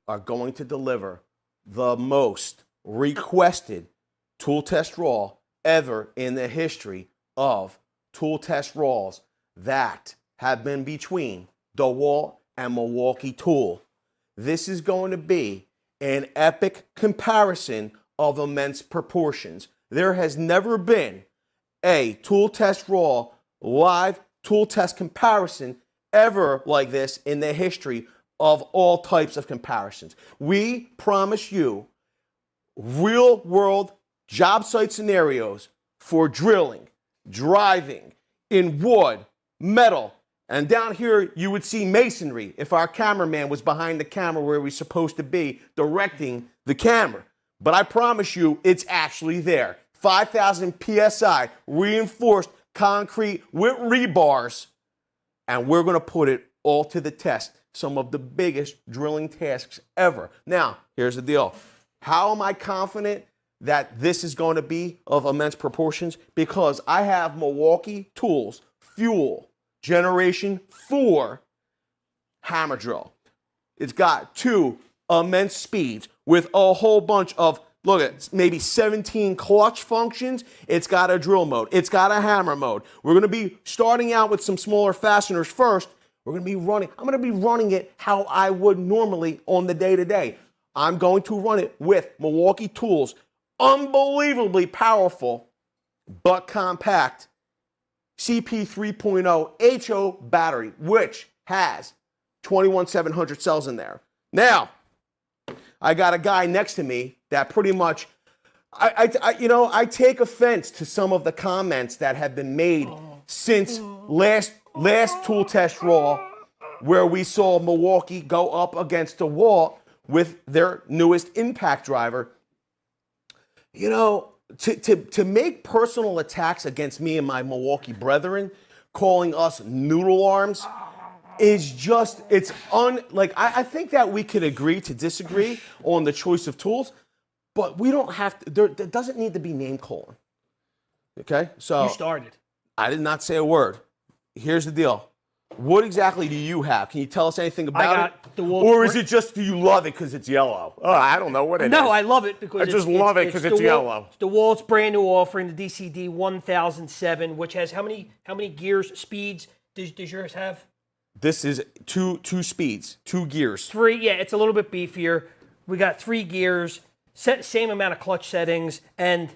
are going to deliver the most requested tool test raw ever in the history of tool test raws that have been between DeWALT and Milwaukee Tool. This is going to be an epic comparison of immense proportions. There has never been a tool test raw live tool test comparison ever like this in the history of all types of comparisons. We promise you real world job site scenarios for drilling, driving in wood, metal, and down here you would see masonry if our cameraman was behind the camera where he's supposed to be directing the camera. But I promise you it's actually there. 5,000 PSI reinforced concrete with rebars, and we're going to put it all to the test. Some of the biggest drilling tasks ever. Now, here's the deal. How am I confident that this is going to be of immense proportions? Because I have Milwaukee Tools Fuel Generation 4 hammer drill. It's got 2 immense speeds with a whole bunch of, look at maybe 17 clutch functions. It's got a drill mode. It's got a hammer mode. We're going to be starting out with some smaller fasteners first. I'm going to be running it how I would normally on the day-to-day. I'm going to run it with Milwaukee Tools unbelievably powerful but compact CP 3.0 HO battery, which has 21,700 cells in there. Now, I got a guy next to me that pretty much, I take offense to some of the comments that have been made since last tool test raw, where we saw Milwaukee go up against DeWALT with their newest impact driver. You know, to make personal attacks against me and my Milwaukee brethren, calling us noodle arms, is just, I think that we could agree to disagree on the choice of tools, but we don't have to, there doesn't need to be name calling. Okay? So you started. I did not say a word. Here's the deal. What exactly do you have? Can you tell us anything about it? Or is it just, do you love it because it's yellow? Oh, I don't know what it is. No, I love it because I just love it because it's yellow. It's DeWalt's brand new offering, the DCD 1007, which has how many gears, speeds does yours have? This is two speeds, 2 gears. 3, yeah, it's a little bit beefier. We got 3 gears, same amount of clutch settings, and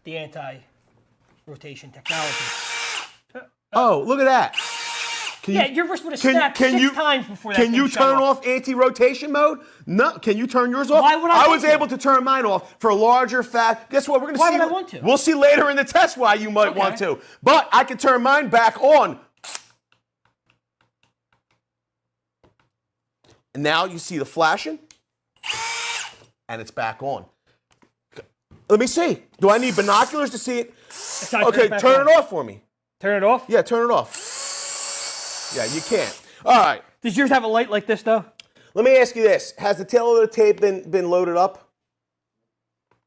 the anti-rotation technology. Oh, look at that. Your wrist would have snapped 6 times before that. Can you turn off anti-rotation mode? No. Can you turn yours off? Why would I was able to turn mine off for larger fat. Guess what? We're going to see. Why would I want to? We'll see later in the test why you might want to. But I can turn mine back on. And now you see the flashing. And it's back on. Let me see. Do I need binoculars to see it? Okay, turn it off for me. Turn it off? Yeah, turn it off. Yeah, you can't. All right. Does yours have a light like this, though? Let me ask you this. Has the tail of the tape been loaded up?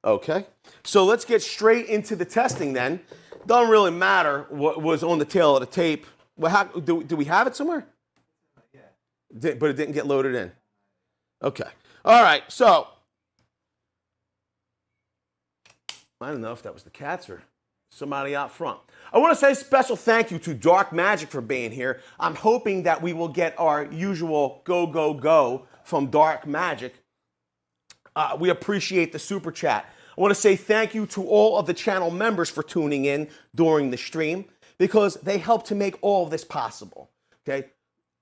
Okay. So let's get straight into the testing then. Doesn't really matter what was on the tail of the tape. Well, do we have it somewhere? Yeah. But it didn't get loaded in. Okay. All right. So I don't know if that was the cats or somebody out front. I want to say a special thank you to Dark Magic for being here. I'm hoping that we will get our usual go, go, go from Dark Magic. We appreciate the super chat. I want to say thank you to all of the channel members for tuning in during the stream because they help to make all of this possible. Okay?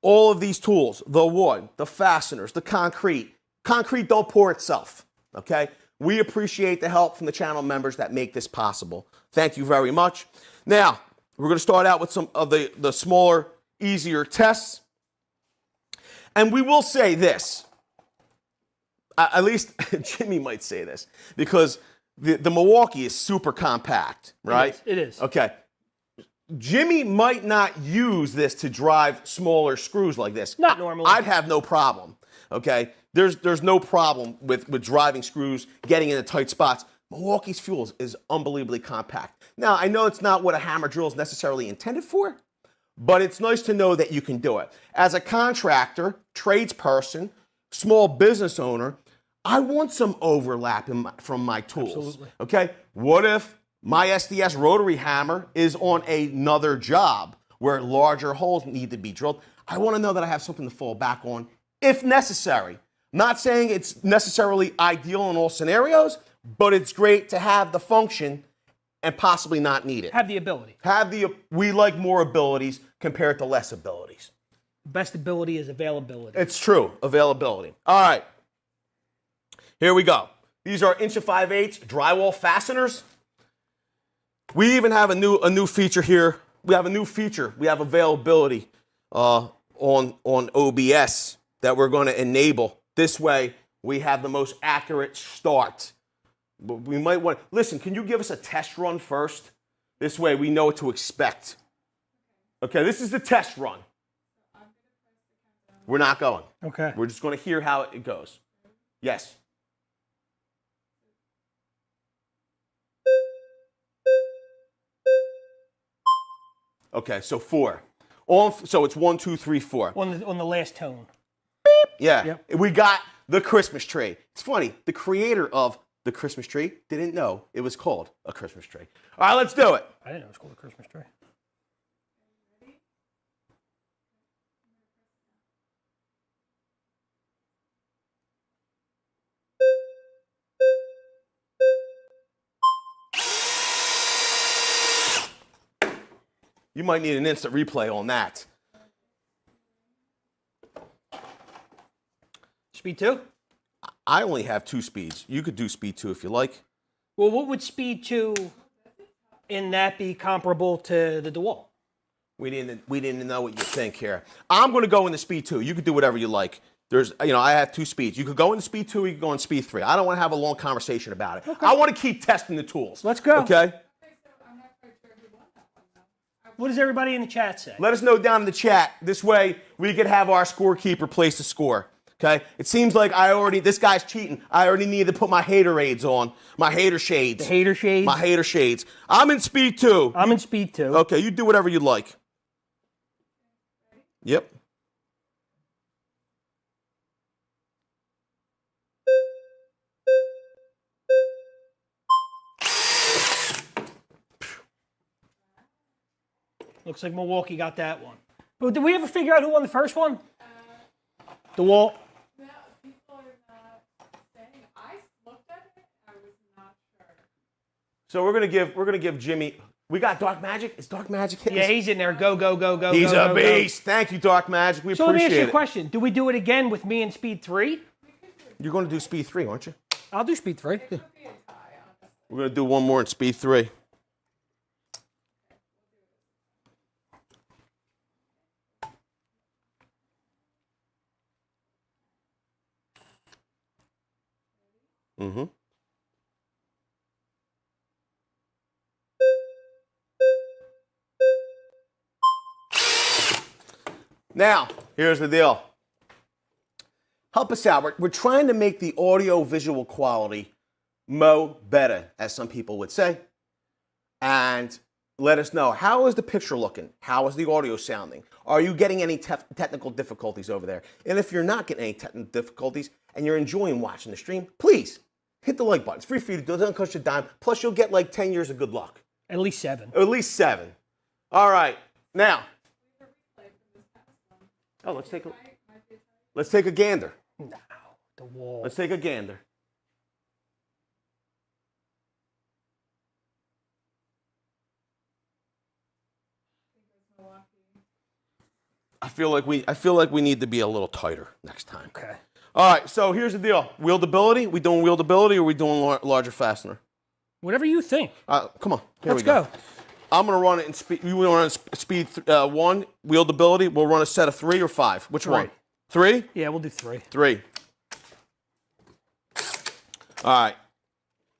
All of these tools, the wood, the fasteners, the concrete. Concrete don't pour itself. Okay? We appreciate the help from the channel members that make this possible. Thank you very much. Now, we're going to start out with some of the smaller, easier tests. And we will say this. At least Jimmy might say this. Because the Milwaukee is super compact, right? It is. Okay. Jimmy might not use this to drive smaller screws like this. Not normally. I'd have no problem. Okay? There's no problem with driving screws, getting into tight spots. Milwaukee's Fuel is unbelievably compact. Now, I know it's not what a hammer drill is necessarily intended for, but it's nice to know that you can do it. As a contractor, tradesperson, small business owner, I want some overlap from my tools. Absolutely. Okay? What if my SDS rotary hammer is on another job where larger holes need to be drilled? I want to know that I have something to fall back on if necessary. Not saying it's necessarily ideal in all scenarios, but it's great to have the function and possibly not need it. Have the ability. We like more abilities compared to less abilities. Best ability is availability. It's true, availability. All right, here we go. These are 1.5/8" drywall fasteners. We even have a new feature here. We have a new feature. We have availability on OBS that we're going to enable. This way, we have the most accurate start. But we might want, listen, can you give us a test run first? This way we know what to expect. Okay, this is the test run. We're not going. Okay. We're just going to hear how it goes. Yes. Okay, so 4. So it's 1, 2, 3, 4. On the last tone. Yeah. Yep. We got the Christmas tree. It's funny, the creator of the Christmas tree didn't know it was called a Christmas tree. All right, let's do it. I didn't know it was called a Christmas tree. You might need an instant replay on that. Speed 2? I only have 2 speeds. You could do speed 2 if you like. Well, what would speed 2 in that be comparable to the DeWALT? We didn't know what you think here. I'm going to go into speed 2. You could do whatever you like. I have 2 speeds. You could go into speed 2, you could go in speed 3. I don't want to have a long conversation about it. Okay. I want to keep testing the tools. Let's go. Okay? What does everybody in the chat say? Let us know down in the chat. This way, we could have our scorekeeper place the score. Okay? It seems like this guy's cheating. I already need to put my haterades on. My hater shades. The hater shades? My hater shades. I'm in speed 2. I'm in speed 2. Okay, you do whatever you like. Yep. Looks like Milwaukee got that one. But did we ever figure out who won the first one? DeWALT. No, people are not saying. I looked at it. I was not sure. So we're gonna give Jimmy. We got Dark Magic. Is Dark Magic hitting? Yeah, he's in there. Go, go, go, go. He's go, a go, beast. Thank you, Dark Magic. We so let me appreciate ask you it. a question. Do we do it again with me in speed 3? You're going to do speed 3, aren't you? I'll do speed 3. Yeah. We're going to do one more in speed 3. Mm-hmm. Now, here's the deal. Help us out. We're trying to make the audio-visual quality better, as some people would say. And let us know, how is the picture looking? How is the audio sounding? Are you getting any technical difficulties over there? And if you're not getting any technical difficulties and you're enjoying watching the stream, please hit the like button. It's free for you to do. It doesn't cost you a dime. Plus, you'll get like 10 years of good luck. At least 7. At least 7. All right. Now. Oh, let's take a gander. No, DeWALT. Let's take a gander. I feel like we need to be a little tighter next time. Okay. All right, so here's the deal. Wieldability. We doing wieldability or we doing larger fastener? Whatever you think. Come on. Here Let's we go. go. I'm going to run it in speed. We want to speed 1, wieldability. We'll run a set of 3 or 5. Which one? 3? Yeah, we'll do 3. 3. All right.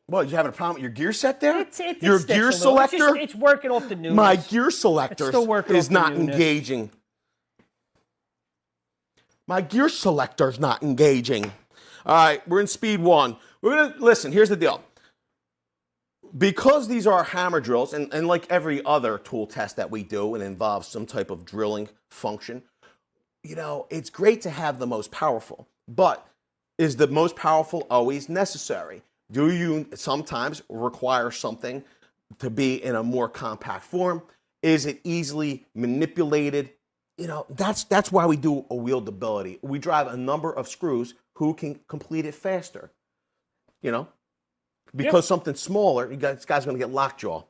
Well, you having a problem with your gear set there? Your gear selector? It's working off the newness. My gear selector is not engaging. My gear selector's not engaging. All right, we're in speed 1. We're going to, listen, here's the deal. Because these are hammer drills, and like every other tool test that we do, it involves some type of drilling function, it's great to have the most powerful. But is the most powerful always necessary? Do you sometimes require something to be in a more compact form? Is it easily manipulated? You know, that's why we do a wieldability. We drive a number of screws who can complete it faster. You know, because something smaller, this guy's going to get lockjaw.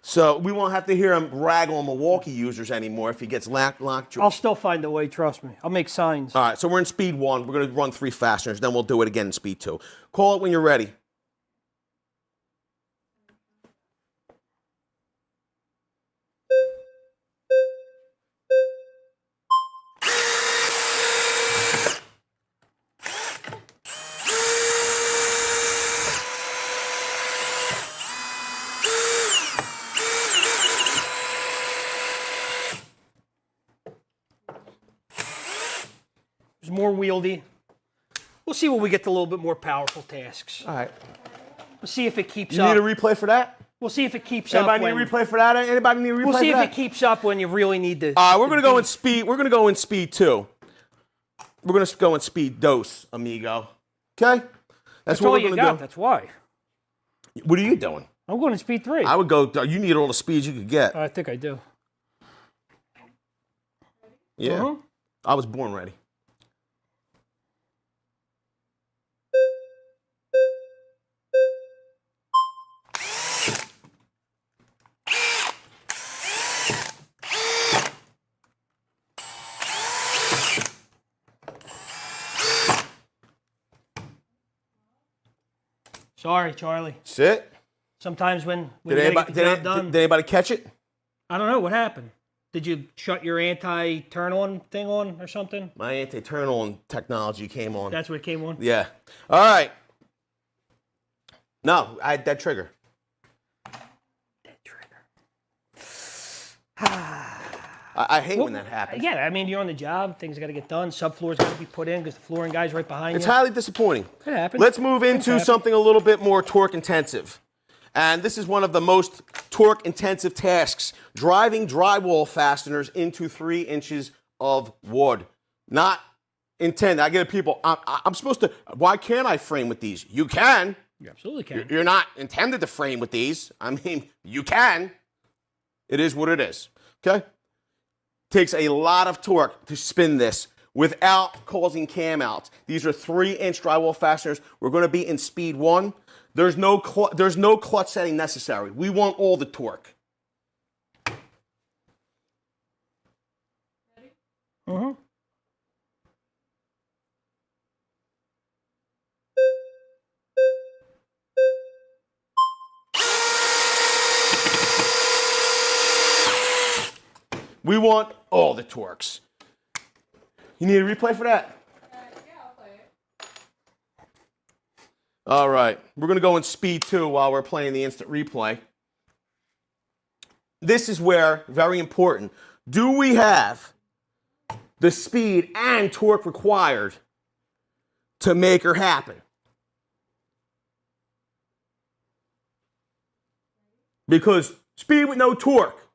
So we won't have to hear him rag on Milwaukee users anymore if he gets lockjaw. I'll still find a way, trust me. I'll make signs. All right, so we're in speed 1. We're going to run 3 fasteners, then we'll do it again in speed 2. Call it when you're ready. There's more wieldy. We'll see when we get to a little bit more powerful tasks. All right. We'll see if it keeps You up. need a replay for that? We'll see if it keeps up. Anybody need a replay for that? Anybody need a replay We'll see for if that? it keeps up when you really need to. We're going to go in speed. We're going to go in speed 2. We're going to go in speed dos, amigo. Okay? That's what all we're you going to got. do. That's why. What are you doing? I'm going to speed 3. I would go, you need all the speeds you could get. I think I do. Yeah. I was born ready. Sorry, Charlie. Sit. Sometimes when Did you anybody, get the job done, did anybody catch it? I don't know what happened. Did you shut your anti-turn-on thing on or something? My anti-turn-on technology came on. That's what it came on? Yeah. All right. No, I had dead trigger. Dead trigger. I hate when that happens. Yeah, I mean, you're on the job. Things got to get done. Subfloor's got to be put in because the flooring guy's right behind It's you. highly disappointing. It happens. Let's move into happen. something a little bit more torque intensive. And this is one of the most torque intensive tasks, driving drywall fasteners into 3 inches of wood. Not intended. I get people, I'm supposed to, why can't I frame with these? You can. You absolutely can. You're not intended to frame with these. I mean, you can. It is what it is. Okay? Takes a lot of torque to spin this without causing cam outs. These are 3-inch drywall fasteners. We're going to be in speed 1. There's no clutch setting necessary. We want all the torque. Mm-hmm. We want all the torques. You need a replay for that? Yeah, I'll play it. All right. We're going to go in speed 2 while we're playing the instant replay. This is where, very important, do we have the speed and torque required to make her happen? Because speed with no torque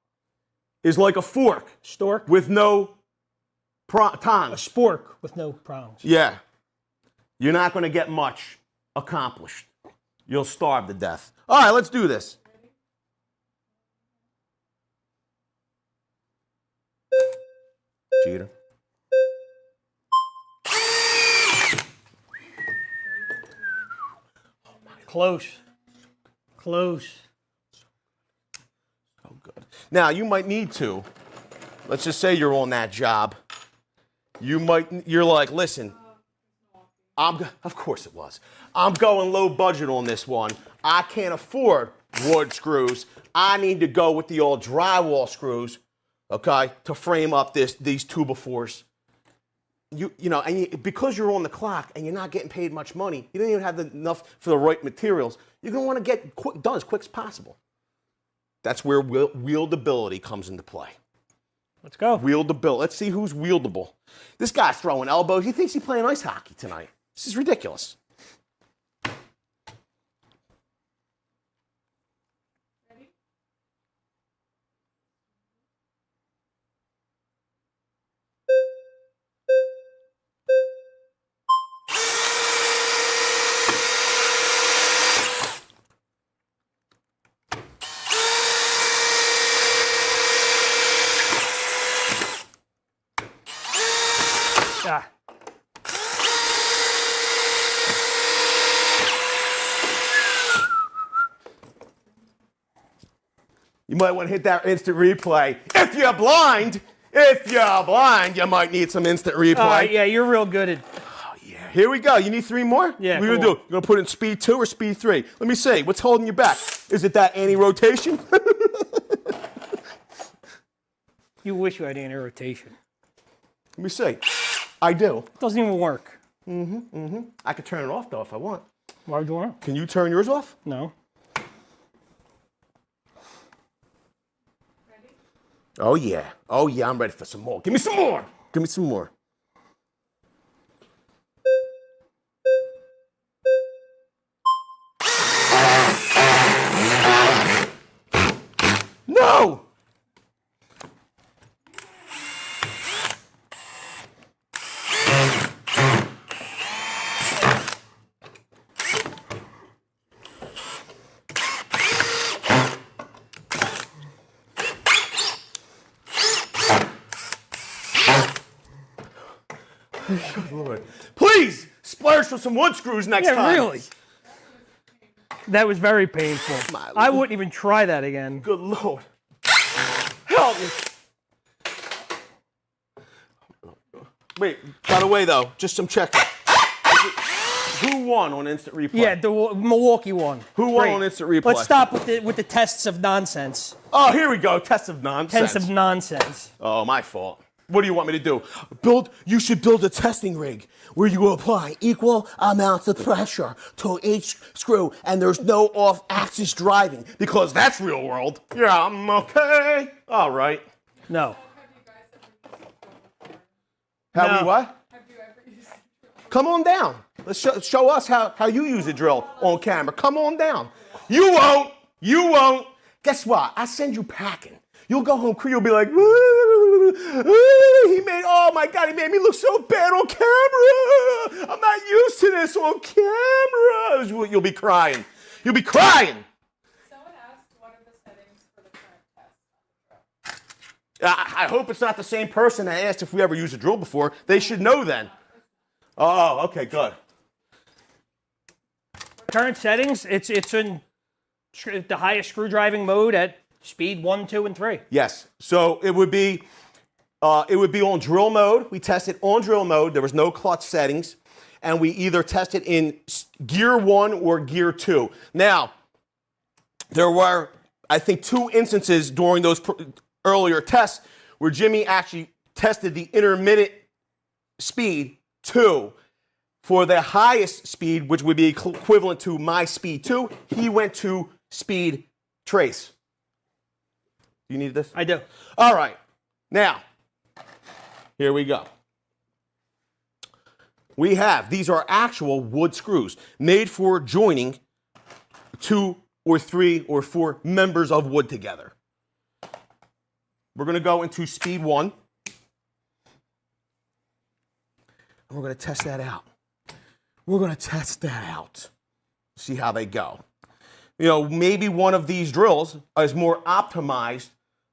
is like a fork Stork. with no A tongs. spork with no prongs. Yeah. You're not going to get much accomplished. You'll starve to death. All right, let's do this. Cheater. Close. Close. Oh, good. Now, you might need to. Let's just say you're on that job. You're like, listen, of course it was. I'm going low budget on this one. I can't afford wood screws. I need to go with the old drywall screws, okay, to frame up these 2x4s. Because you're on the clock and you're not getting paid much money, you don't even have enough for the right materials. You're going to want to get done as quick as possible. That's where wieldability comes into play. Let's go. Wieldability. Let's see who's wieldable. This guy's throwing elbows. He thinks he's playing ice hockey tonight. This is ridiculous. Ready? Ah. You might want to hit that instant replay. If you're blind, you might need some instant replay. All right, yeah, you're real good at. Oh, yeah. Here we go. You need 3 more? Yeah, What are you going to do? You're going to put it in speed 2 or speed 3? Let me see. What's holding you back? Is it that anti-rotation? You wish you had anti-rotation. Let me see. I do. It doesn't even work. I could turn it off, though, if I want. Why would you want to? Can you turn yours off? No. Oh, yeah. Oh, yeah, I'm ready for some more. Give me some more. Give me some more. No! Please splurge for some wood screws next time. Yeah, really. That was very painful. I wouldn't even try that again. Good Lord. Help me. Wait, by the way, though, just some checking. Who won on instant replay? Yeah, the Milwaukee one. Who won Great. on instant replay? Let's stop with the tests of nonsense. Oh, here we go. Test of nonsense. Tests of nonsense. Oh, my fault. What do you want me to do? You should build a testing rig where you apply equal amounts of pressure to each screw and there's no off-axis driving because that's real world. Yeah, I'm okay. All right. No. How No. we what? Have you ever used it? Come on down. Let's show us how you use a drill on camera. Come on down. You won't. You won't. Guess what? I send you packing. You'll go home, you'll be like, oh my God, he made me look so bad on camera. I'm not used to this on camera. You'll be crying. You'll be crying. Someone asked what are the settings for the current test on the drill. I hope it's not the same person that asked if we ever used a drill before. They should know then. Oh, okay, good. Current settings, it's in the highest screw driving mode at speed 1, 2, and 3. Yes. So it would be on drill mode. We tested on drill mode. There was no clutch settings, and we either tested in gear 1 or gear 2. Now, there were, I think, 2 instances during those earlier tests where Jimmy actually tested the intermittent speed 2. For the highest speed, which would be equivalent to my speed 2, he went to speed trace. You need this? I do. All right. Now, here we go. We have, these are actual wood screws made for joining 2 or 3 or 4 members of wood together. We're going to go into speed 1. And we're going to test that out. We're going to test that out. See how they go. You know, maybe one of these drills is more optimized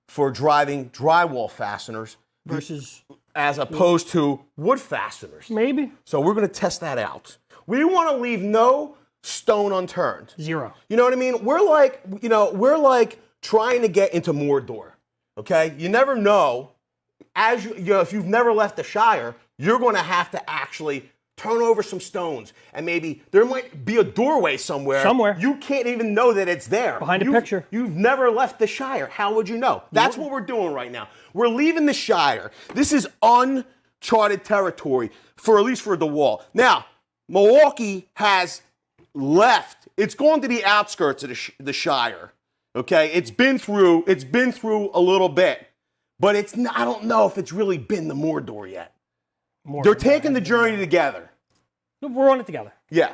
for driving drywall fasteners Versus as opposed to wood fasteners. maybe So we're going to test that out. We want to leave no stone unturned. 0. You know what I mean? We're like trying to get into Mordor. Okay? You never know. If you've never left the Shire, you're going to have to actually turn over some stones, and maybe there might be a doorway somewhere. You can't even know that it's there. Behind a picture. You've never left the Shire. How would you know? That's what we're doing right now. We're leaving the Shire. This is uncharted territory, at least for DeWALT. Now, Milwaukee has left. It's gone to the outskirts of the Shire. Okay? It's been through a little bit, but I don't know if it's really been the Mordor yet. They're taking the journey together. We're on it together. Yeah.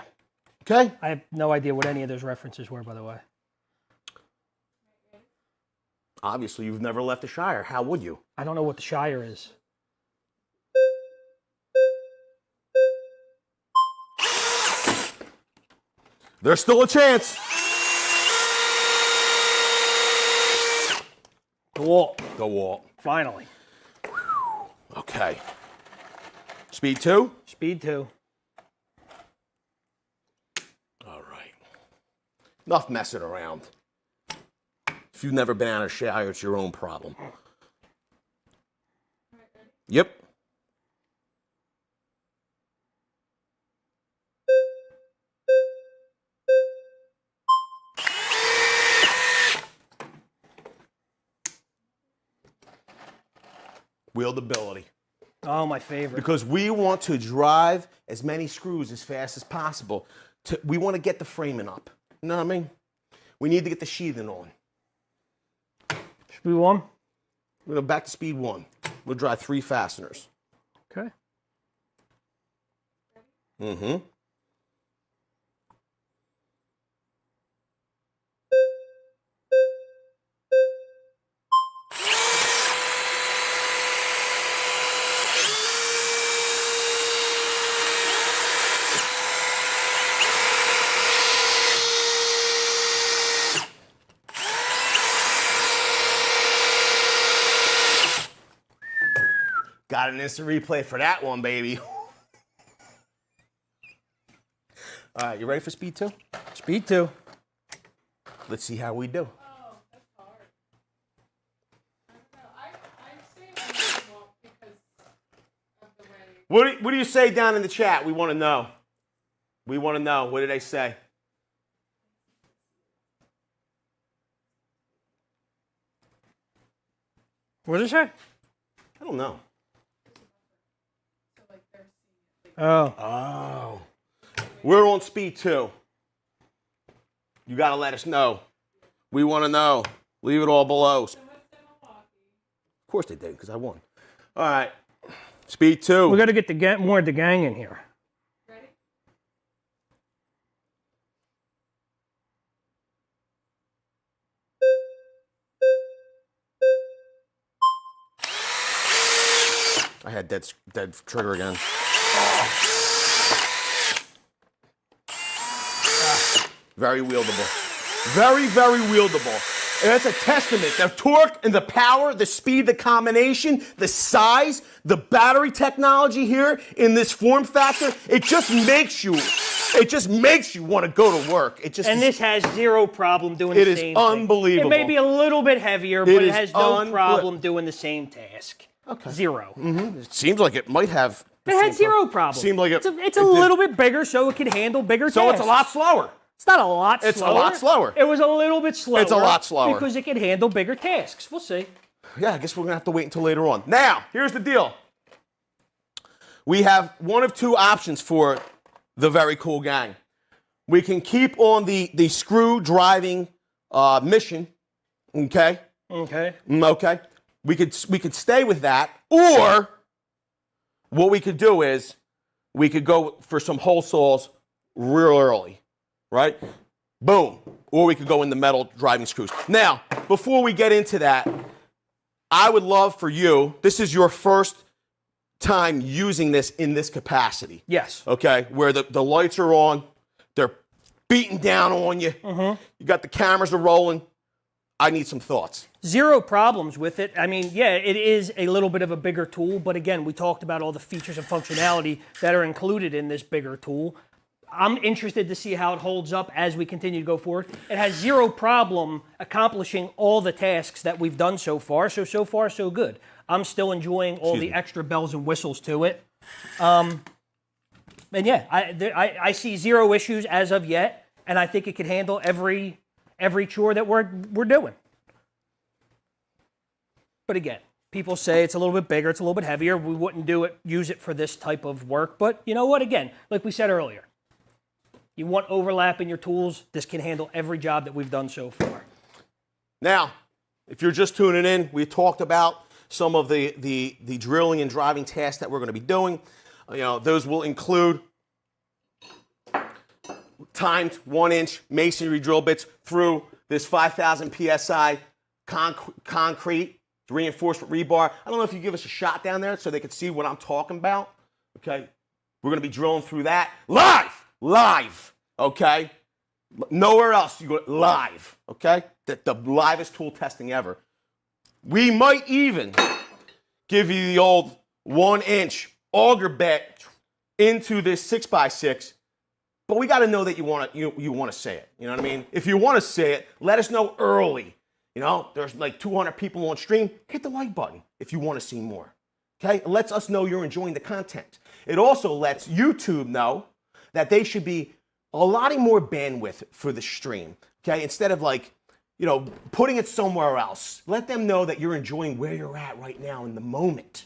Okay? I have no idea what any of those references were, by the way. Obviously, you've never left the Shire. How would you? I don't know what the Shire is. There's still a chance. DeWALT. DeWALT. Finally. Okay. Speed 2? Speed 2. All right. Enough messing around. If you've never been out of a shower, it's your own problem. Yep. Wieldability. Oh, my favorite. Because we want to drive as many screws as fast as possible. We want to get the framing up. You know what I mean? We need to get the sheathing on. Speed 1. We're going to back to speed 1. We'll drive 3 fasteners. Okay. Mm-hmm. Got an instant replay for that one, baby. All right, you ready for speed 2? Speed 2. Let's see how we do. Oh, that's hard. I don't know. I say MILWAUKEE because of the way. What do you say down in the chat? We want to know. We want to know. What did they say? What did it say? I don't know. So like they're seeing it. Oh. Oh. We're on speed 2. You got to let us know. We want to know. Leave it all below. Of So what's the MILWAUKEE? course they did, because I won. All right. Speed 2. We got to get the more of the gang in here. Ready? I had dead trigger again. Very wieldable. Very, very wieldable. And that's a testament. The torque and the power, the speed, the combination, the size, the battery technology here in this form factor, it just makes you want to go to work. It just And this has zero problem doing It the is same thing. unbelievable. It may be a little bit heavier, but it is has no problem doing the same task. Okay. Zero. It seems like it might have. It had zero problem. Seemed like it's a it did. little bit bigger, so it can handle bigger So tasks. it's a lot slower. It's not a lot slower. It's a lot slower. It was a little bit slower. It's a lot slower. Because it can handle bigger tasks. We'll see. Yeah, I guess we're going to have to wait until later on. Now, here's the deal. We have one of 2 options for the very cool gang. We can keep on the screw driving mission, okay? Okay. Okay. We could stay with that, or what we could do is we could go for some hole saws real early, right? Boom. Or we could go in the metal driving screws. Now, before we get into that, I would love for you, this is your first time using this in this capacity. Yes. Okay, where the lights are on, they're beating down on you. You got the cameras are rolling. I need some thoughts. Zero problems with it. I mean, yeah, it is a little bit of a bigger tool, but again, we talked about all the features and functionality that are included in this bigger tool. I'm interested to see how it holds up as we continue to go forward. It has zero problem accomplishing all the tasks that we've done so far, so far, so good. I'm still enjoying all the extra bells and whistles to it. And yeah, I see zero issues as of yet, and I think it can handle every chore that we're doing. But again, people say it's a little bit bigger, it's a little bit heavier. We wouldn't use it for this type of work. But you know what? Again, like we said earlier, you want overlap in your tools. This can handle every job that we've done so far. Now, if you're just tuning in, we talked about some of the drilling and driving tasks that we're going to be doing. You know, those will include timed 1-inch masonry drill bits through this 5,000 PSI concrete reinforcement rebar. I don't know if you give us a shot down there so they can see what I'm talking about. Okay, we're going to be drilling through that live. Okay, nowhere else you go live. Okay, the livest tool testing ever. We might even give you the old 1-inch auger bet into this 6x6, but we got to know that you want to say it. You know what I mean? If you want to say it, let us know early. You know, there's like 200 people on stream. Hit the like button if you want to see more. Okay? It lets us know you're enjoying the content. It also lets YouTube know that they should be allotting more bandwidth for the stream. Okay? Instead of like, you know, putting it somewhere else. Let them know that you're enjoying where you're at right now in the moment.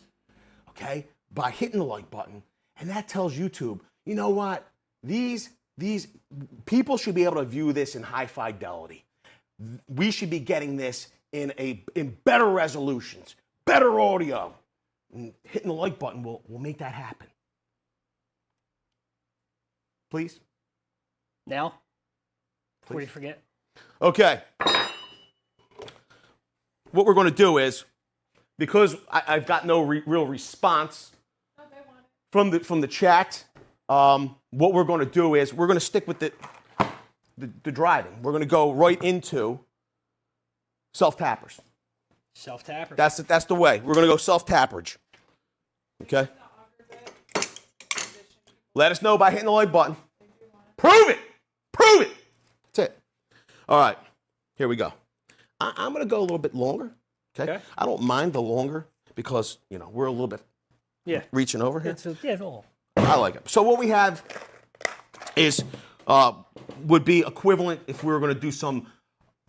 Okay? By hitting the like button. And that tells YouTube, you know what? These people should be able to view this in high fidelity. We should be getting this in better resolutions, better audio. And hitting the like button will make that happen. Please? Now? Before you forget. Okay. What we're going to do is, because I've got no real response from the chat, what we're going to do is we're going to stick with the driving. We're going to go right into self-tappers. Self-tapper. That's the way. We're going to go self-tapperage. Okay? Let us know by hitting the like button. Prove it! Prove it! That's it. All right. Here we go. I'm going to go a little bit longer. Okay? I don't mind the longer because, you know, we're a little bit reaching over here. I like it. So what we have is would be equivalent if we were going to do some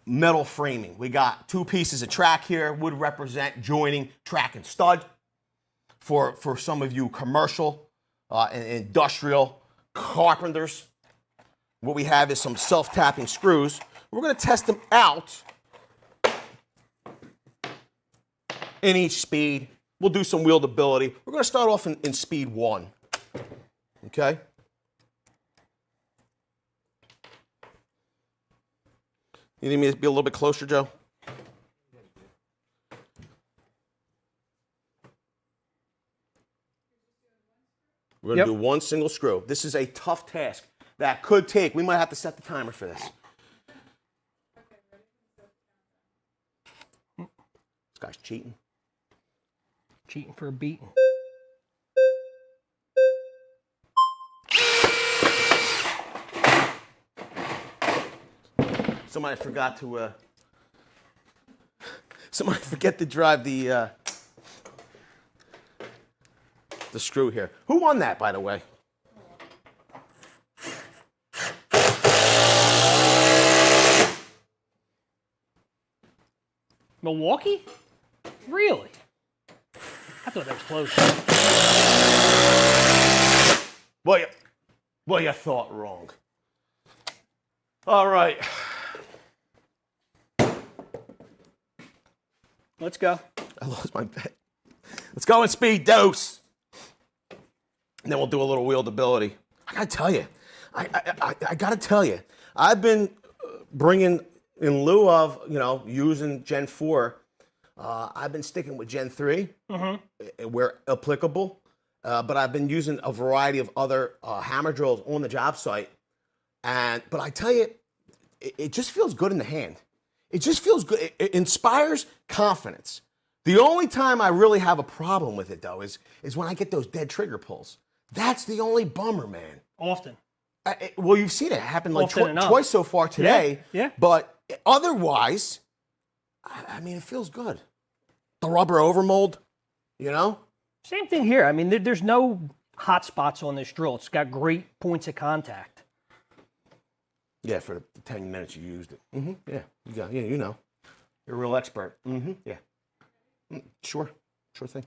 metal framing. We got 2 pieces of track here, would represent joining track and stud. For some of you commercial and industrial carpenters, what we have is some self-tapping screws. We're going to test them out in each speed. We'll do some wieldability. We're going to start off in speed 1. Okay? You need me to be a little bit closer, Joe? We're going to do 1 single screw. This is a tough task that could take, we might have to set the timer for this. This guy's cheating. Cheating for a beating. Somebody forgot to, somebody forget to drive the screw here. Who won that, by the way? Milwaukee? Really? I thought that was close. Well, you thought wrong. All right. Let's go. I lost my bet. Let's go in speed dose. And then we'll do a little wieldability. I gotta tell you, I gotta tell you, I've been bringing, in lieu of, you know, using Gen 4, I've been sticking with Gen 3 where applicable, but I've been using a variety of other hammer drills on the job site. But I tell you, it just feels good in the hand. It just feels good. It inspires confidence. The only time I really have a problem with it, though, is when I get those dead trigger pulls. That's the only bummer, man. Often. Well, you've seen it happen like Often enough. twice so far today. Yeah. But otherwise, I mean, it feels good. The rubber overmold, you know? Same thing here. I mean, there's no hot spots on this drill. It's got great points of contact. Yeah, for the 10 minutes you used it. Yeah, you know. You're a real expert. Yeah. Sure thing.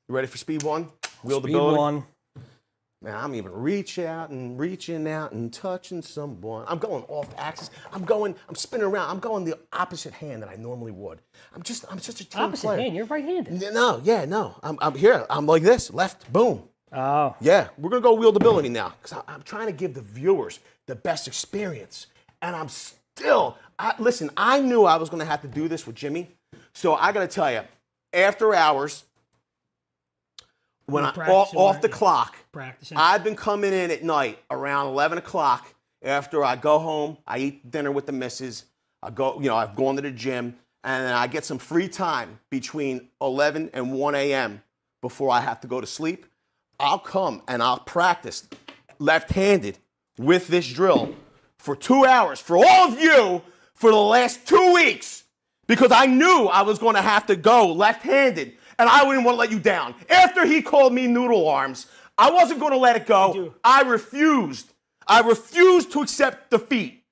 You ready for speed 1? Wieldability? Speed 1. Man, I'm even reaching out and touching someone. I'm going off the axis. I'm spinning around. I'm going the opposite hand that I normally would. I'm such a team Opposite player. hand? You're right-handed. No. I'm here. I'm like this, left, boom. Oh. Yeah, we're gonna go wieldability now because I'm trying to give the viewers the best experience, and I'm still. Listen, I knew I was gonna have to do this with Jimmy, so I gotta tell you, after hours, when I practicing off the right? clock, Practicing. I've been coming in at night around 11 o'clock after I go home. I eat dinner with the missus. I've gone to the gym, and then I get some free time between 11 and 1 a.m. before I have to go to sleep. I'll come and I'll practice left-handed with this drill for 2 hours for all of you for the last 2 weeks because I knew I was going to have to go left-handed and I wouldn't want to let you down. After he called me noodle arms, I wasn't going to let it go. I refused. I refused to accept defeat.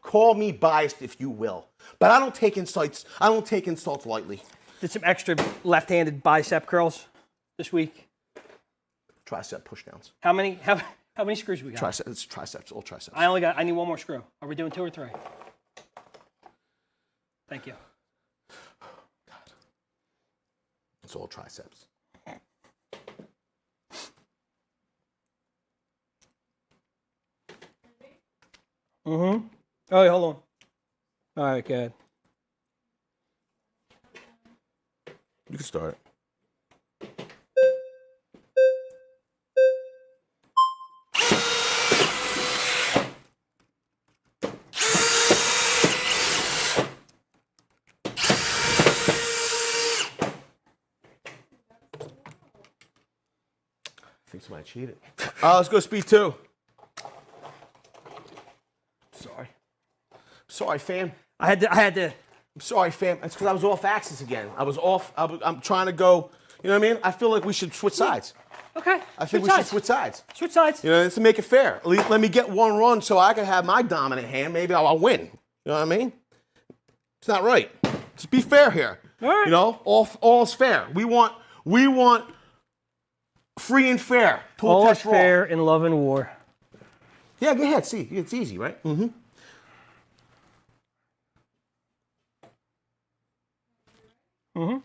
Call me biased if you will, but I don't take insults. I don't take insults lightly. Did some extra left-handed bicep curls this week. Tricep pushdowns. How many screws we got? Triceps, all triceps. I need one more screw. Are we doing 2 or 3? Thank you. It's all triceps. Mm-hmm. Oh, wait, hold on. All right, good. You can start. I think somebody cheated. Let's go speed 2. Sorry, fam. I had to. I'm sorry, fam. It's because I was off axis again. I'm trying to go. You know what I mean? I feel like we should switch sides. Okay. I think we should switch sides. Switch sides. You know, to make it fair. At least let me get one run so I can have my dominant hand. Maybe I'll win. You know what I mean? It's not right. Just be fair here. All right. You know, all's fair. We want free and fair. All is fair in love and war. Yeah, go ahead. See, it's easy, right? Mm-hmm. Mm-hmm.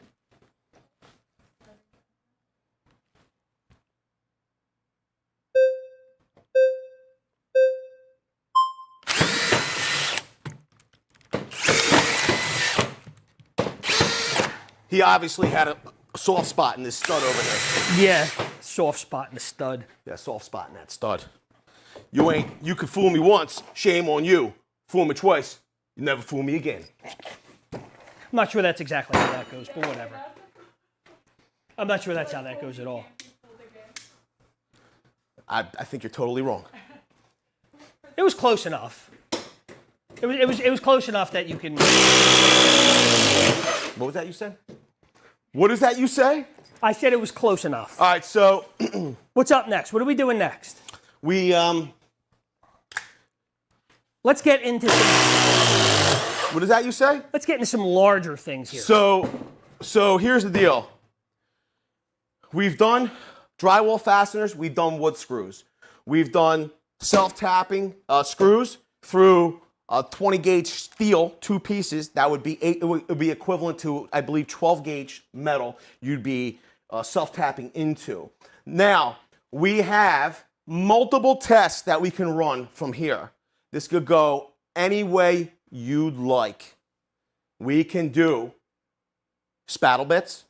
He obviously had a soft spot in this stud over there. Yeah, soft spot in the stud. Yeah, soft spot in that stud. You could fool me once, shame on you. Fool me twice, you never fool me again. I'm not sure that's exactly how that goes, but whatever. I'm not sure that's how that goes at all. I think you're totally wrong. It was close enough. It was close enough that you can. What was that you said? What is that you say? I said it was close enough. All right, so What's up next? What are we doing next? we Let's get into what is that you say? let's get into some larger things here. So here's the deal. We've done drywall fasteners, we've done wood screws. We've done self-tapping screws through 20 gauge steel, 2 pieces. That would be it would be equivalent to, I believe, 12 gauge metal you'd be self-tapping into. Now, we have multiple tests that we can run from here. This could go any way you'd like. We can do spattle bits.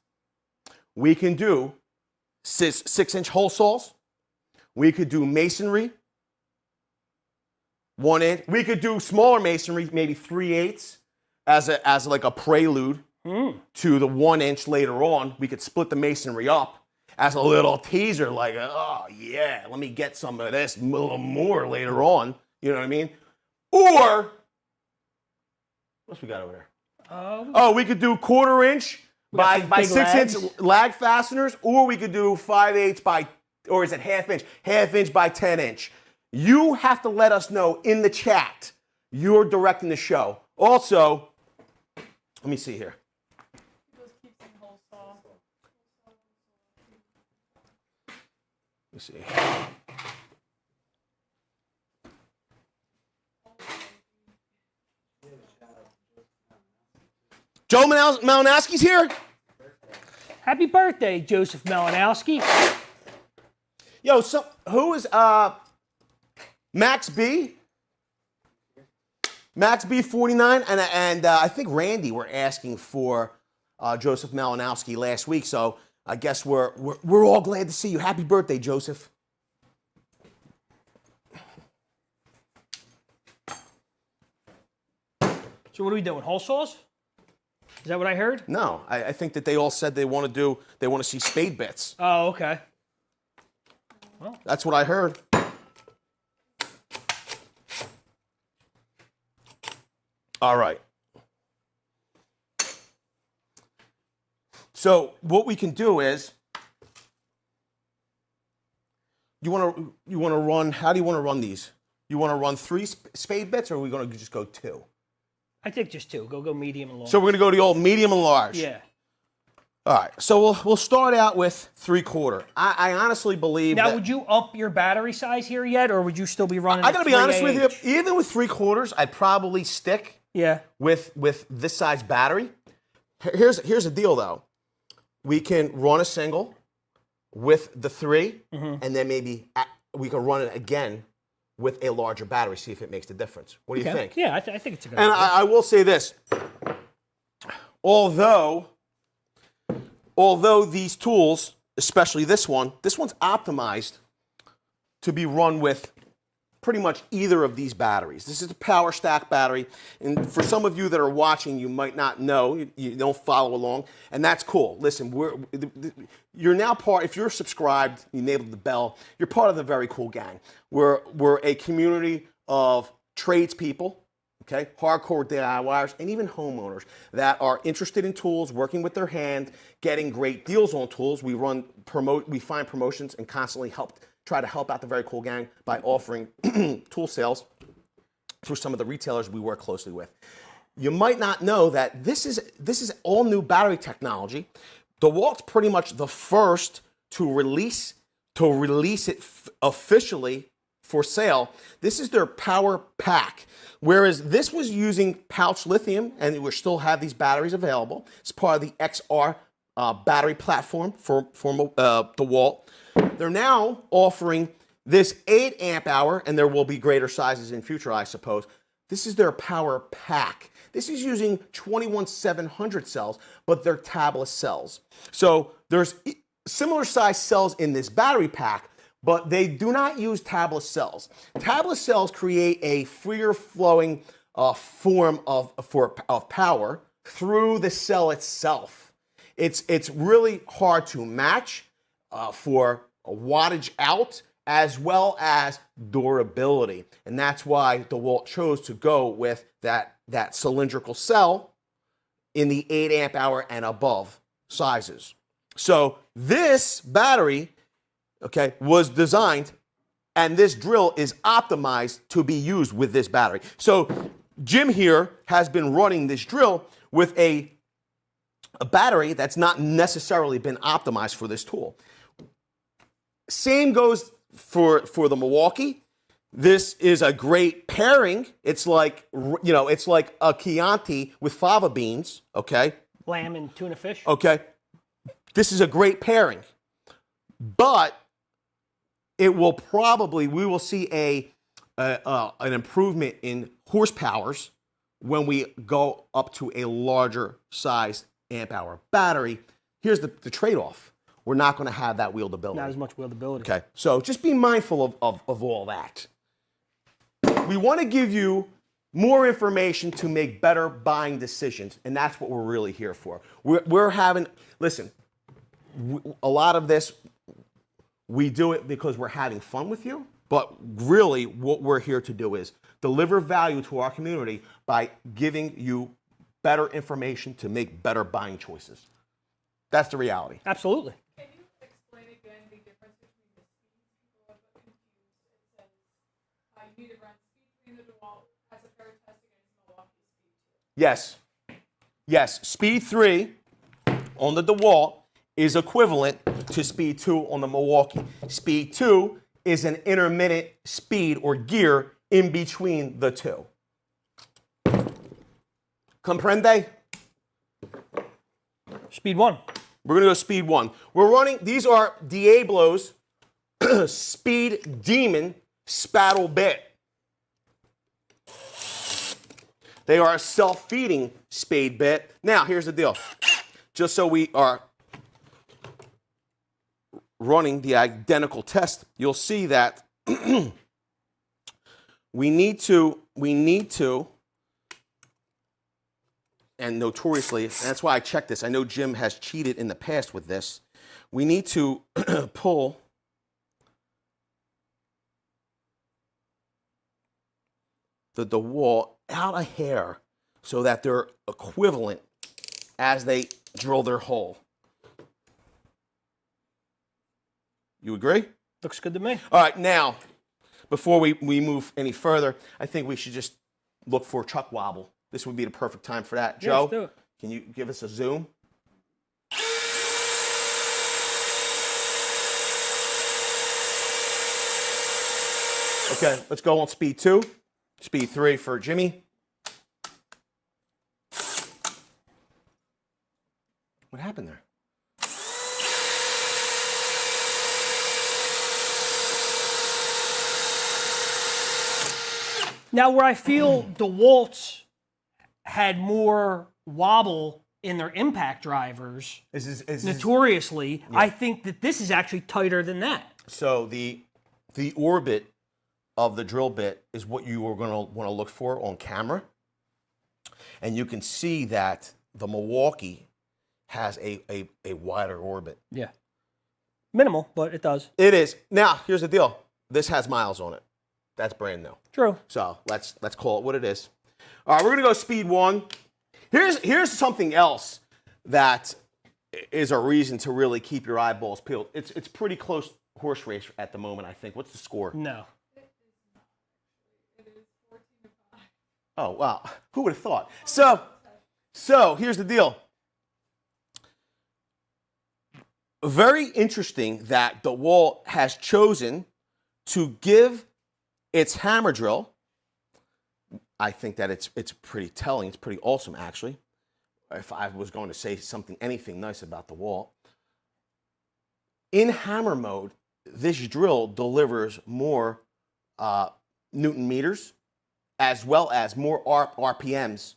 We can do 6-inch hole saws. We could do masonry. 1 inch. We could do smaller masonry, maybe 3/8, as like a prelude to the 1 inch later on. We could split the masonry up as a little teaser, like, oh yeah, let me get some of this a little more later on. You know what I mean? Or what else we got over there? We could do 1/4 inch by 6-inch lag fasteners, or we could do 5/8 by, or is it 1/2 inch? 1/2 inch by 10 inch. You have to let us know in the chat. You're directing the show. Also, let me see here. Let me see. Joe Malinowski's here. Happy birthday, Joseph Malinowski. Yo, so who is Max B? Max B 49, and I think Randy were asking for Joseph Malinowski last week. So I guess we're all glad to see you. Happy birthday, Joseph. So what are we doing? Hole saws? Is that what I heard? No, I think that they all said they want to see spade bits. Oh, okay. Well, that's what I heard. All right. So what we can do is, you want to run. How do you want to run these? You want to run 3 spade bits, or are we going to just go 2? I think just 2. Go medium and large. So we're going to go the old medium and large. Yeah. All right. So we'll start out with 3/4. I honestly believe. Now, would you up your battery size here yet, or would you still be running? I got to be honest with AH? you. Even with 3/4, I'd probably stick. Yeah. With this size battery. Here's the deal though. We can run a single with the 3, and then maybe we can run it again with a larger battery, see if it makes the difference. What do you think? Yeah, I think it's a good and idea. I will say this. Although these tools, especially this one's optimized to be run with pretty much either of these batteries. This is a power stack battery, and for some of you that are watching, you might not know, you don't follow along, and that's cool. Listen, you're now part, if you're subscribed, you enabled the bell, you're part of the very cool gang. We're a community of tradespeople, okay, hardcore DIYers, and even homeowners that are interested in tools, working with their hand, getting great deals on tools. We find promotions and constantly try to help out the very cool gang by offering tool sales through some of the retailers we work closely with. You might not know that this is all new battery technology. DeWALT's pretty much the first to release it officially for sale. This is their power pack. Whereas this was using pouch lithium, and we still have these batteries available. It's part of the XR battery platform for DeWALT. They're now offering this 8 amp hour, and there will be greater sizes in future, I suppose. This is their power pack. This is using 21700 cells, but they're tabless cells. So there's similar size cells in this battery pack, but they do not use tabless cells. Tabless cells create a freer flowing form of power through the cell itself. It's really hard to match for a wattage out as well as durability. And that's why DeWALT chose to go with that cylindrical cell in the 8 amp hour and above sizes. So this battery, okay, was designed, and this drill is optimized to be used with this battery. So Jim here has been running this drill with a battery that's not necessarily been optimized for this tool. Same goes for the Milwaukee. This is a great pairing. It's like a Chianti with fava beans, okay? Lamb and tuna fish. Okay. This is a great pairing. But we will see an improvement in horsepowers when we go up to a larger size amp hour battery. Here's the trade-off. We're not going to have that wieldability. Not as much wieldability. Okay, so just be mindful of all that. We want to give you more information to make better buying decisions, and that's what we're really here for. Listen, a lot of this, we do it because we're having fun with you, but really what we're here to do is deliver value to our community by giving you better information to make better buying choices. That's the reality. Absolutely. Can you explain again the difference between the speeds? People are confused. It says you need to run speed 3 in the DeWALT as a fair test against Milwaukee Speed 2. Yes, Speed 3 on the DeWALT is equivalent to Speed 2 on the Milwaukee. Speed 2 is an intermittent speed or gear in between the two. Comprende? Speed 1. We're going to go Speed 1. We're running, these are DeWALT's Speed Demon Spattle Bit. They are a self-feeding spade bit. Now, here's the deal. Just so we are running the identical test, you'll see that we need to, and notoriously, that's why I checked this. I know Jim has cheated in the past with this. We need to pull the DeWALT out a hair so that they're equivalent as they drill their hole. You agree? Looks good to me. All right, now, before we move any further, I think we should just look for chuck wobble. This would be the perfect time for that. Yeah, Joe, let's do it. can you give us a zoom? Okay, let's go on speed 2. Speed 3 for Jimmy. What happened there? Now, where I feel DeWalt's had more wobble in their impact drivers, notoriously, I think that this is actually tighter than that. So the orbit of the drill bit is what you are going to want to look for on camera. And you can see that the Milwaukee has a wider orbit. Yeah. Minimal, but it does. It is. Now, here's the deal. This has miles on it. That's brand new. True. So let's call it what it is. All right, we're going to go speed 1. Here's something else that is a reason to really keep your eyeballs peeled. It's pretty close horse race at the moment, I think. What's the score? No. Oh, wow. Who would have thought? So here's the deal. Very interesting that DeWALT has chosen to give its hammer drill. I think that it's pretty telling. It's pretty awesome, actually. If I was going to say anything nice about DeWALT. In hammer mode, this drill delivers more Newton meters as well as more RPMs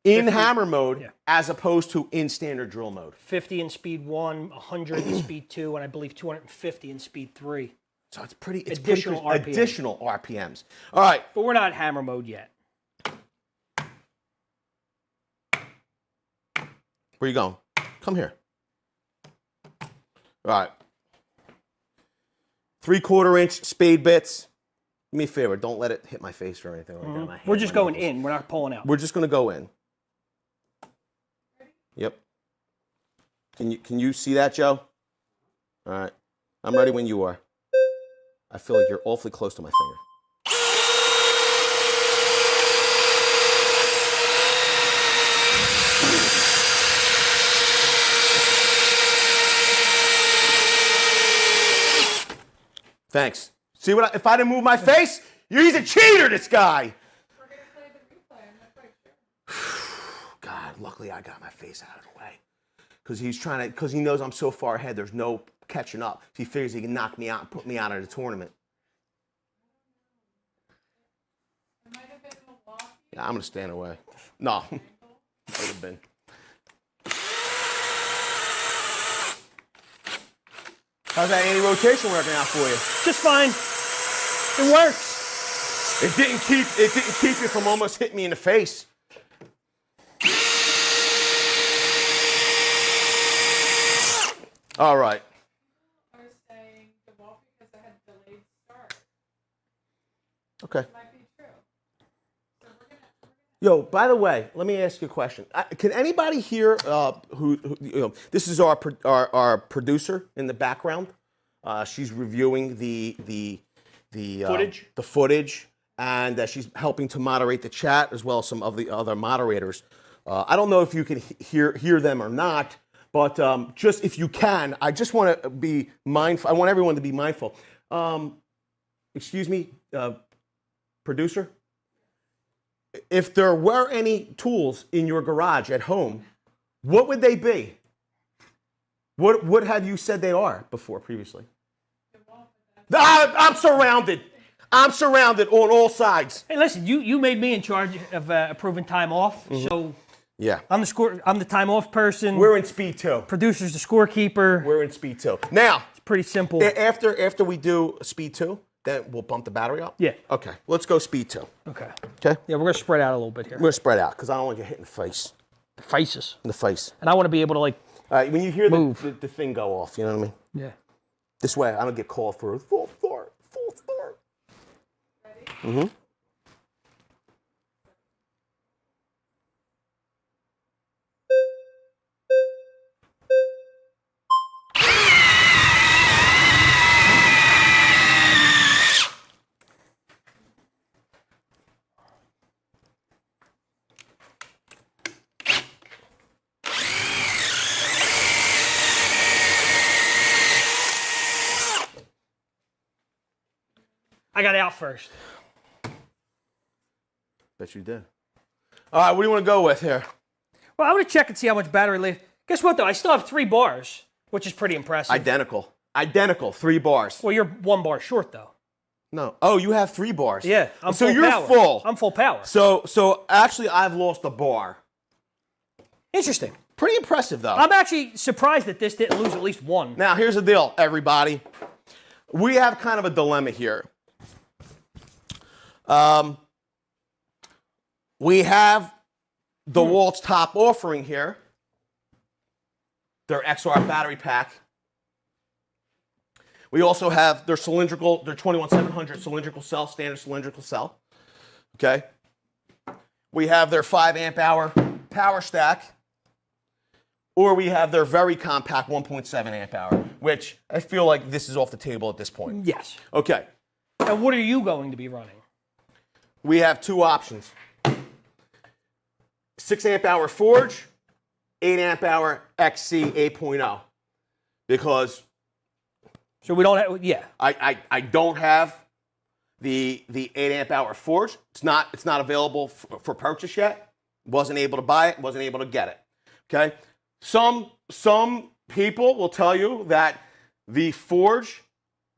in 50, hammer mode as opposed to in standard drill mode. 50 in speed 1, 100 in speed 2, and I believe 250 in speed 3. So it's pretty Additional RPM. additional RPMs. All right. But we're not hammer mode yet. Where you going? Come here. All right. 3/4 inch spade bits. Do me a favor. Don't let it hit my face or anything like that. My We're hand, just my going knuckles. in. We're not pulling out. We're just going to go in. Yep. Can you see that, Joe? All right. I'm ready when you are. I feel like you're awfully close to my finger. Thanks. See what? If I didn't move my face, he's a cheater. This guy. We're going to play the replay. I'm not quite sure. God, luckily I got my face out of the way. Because he knows I'm so far ahead, there's no catching up. He figures he can knock me out and put me out of the tournament. It might have been Milwaukee. Yeah, I'm going to stand away. No. Might have been. How's that anti-rotation working out for you? Just fine. It works. It didn't keep you from almost hitting me in the face. All right. I was saying DeWALT because I had delayed start. Okay. It might be true. So we're gonna Yo, by the way, let me ask you a question. Can anybody here this is our producer in the background. She's reviewing the Footage? the footage, and she's helping to moderate the chat as well as some of the other moderators. I don't know if you can hear them or not, but just if you can, I just want to be mindful. I want everyone to be mindful. Excuse me, producer. If there were any tools in your garage at home, what would they be? What have you said they are previously? I'm surrounded. I'm surrounded on all sides. Hey, listen, you made me in charge of approving time off, so Yeah. I'm the time off person. We're in speed 2. Producer's the scorekeeper. We're in speed 2. Now, pretty simple. After we do speed 2, then we'll bump the battery up? Yeah. Okay, let's go speed 2. Okay. Okay? Yeah, we're going to spread out a little bit here. We're going to spread out because I don't want to get hit in the face. The faces. In the face. And I want to be able to, like, All right, when you hear move. the thing go off, you know what I mean? Yeah. This way, I don't get called for a full start. Full start. Ready? Mm-hmm. I got out first. Bet you did. All right, what do you want to go with here? Well, I want to check and see how much battery life. Guess what, though? I still have 3 bars, which is pretty impressive. Identical. 3 bars. Well, you're 1 bar short, though. No. Oh, you have 3 bars. Yeah, I'm so full you're power. full. I'm full power. So actually, I've lost a bar. Interesting. Pretty impressive, though. I'm actually surprised that this didn't lose at least 1. Now, here's the deal, everybody. We have kind of a dilemma here. We have DeWALT's top offering here, their XR battery pack. We also have their cylindrical, their 21700 cylindrical cell, standard cylindrical cell. Okay. We have their 5 amp hour power stack, or we have their very compact 1.7 amp hour, which I feel like this is off the table at this point. Yes. Okay. Now, what are you going to be running? We have 2 options. 6 amp hour Forge, 8 amp hour XC 8.0. Because So we don't have, yeah. I don't have the 8 amp hour Forge. It's not available for purchase yet. Wasn't able to buy it, wasn't able to get it. Okay? Some people will tell you that the Forge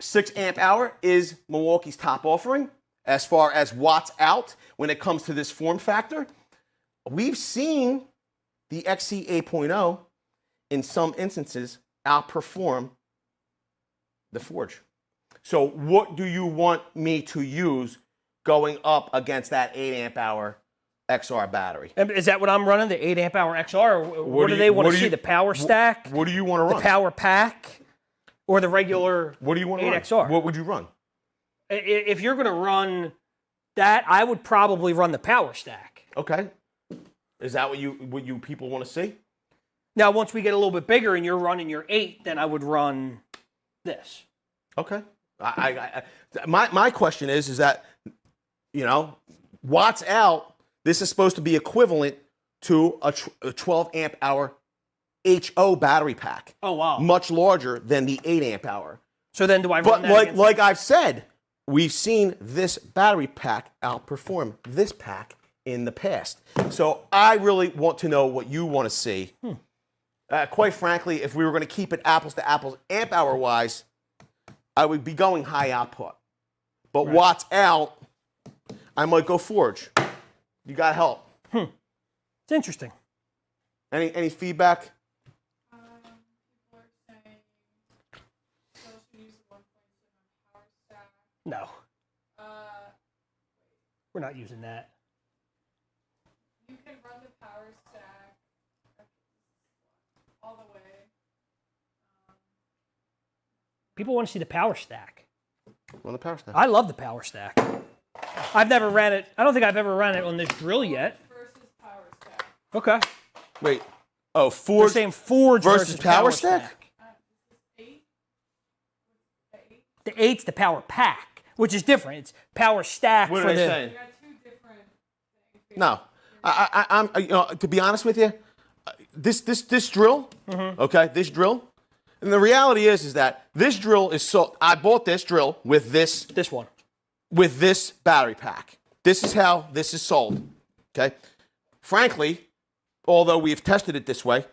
6 amp hour is Milwaukee's top offering as far as watts out when it comes to this form factor. We've seen the XC 8.0 in some instances outperform the Forge. So what do you want me to use going up against that 8 amp hour XR battery? And is that what I'm running, the 8 amp hour XR? Or what do they want to see, the power stack? What do you want to run? The power pack? Or the regular What do you want to 8 run? XR? What would you run? If you're going to run that, I would probably run the power stack. Okay. Is that what you people want to see? Now, once we get a little bit bigger and you're running your 8, then I would run this. Okay. My question is that, you know, watts out, this is supposed to be equivalent to a 12 amp hour HO battery pack. Oh, wow. Much larger than the 8 amp hour. So then do I run But that like I've said, we've seen this battery pack outperform this pack in the past. So I really want to know what you want to see. Quite frankly, if we were going to keep it apples to apples amp hour wise, I would be going high output. But watts out, I might go Forge. You got help. It's interesting. Any feedback? People are saying still should use the 1.7 power stack. No, Uh, we're not using that. you can run the power stack all the way. People want to see the power stack. On the power stack. I love the power stack. I've never ran it. I don't think I've ever ran it on this drill yet. Versus power stack. Okay. Wait. Oh, We're Forge saying Forge versus power stack? This is 8. The 8. The 8's the power pack, which is different. It's power stack What for are they the. saying? You got 2 different things. No. I'm you know, to be honest with you, this drill, okay, this drill, and the reality is that this drill is so. I bought this drill with this one. with this battery pack. This is how this is sold. Okay. Frankly, although we've tested it this way,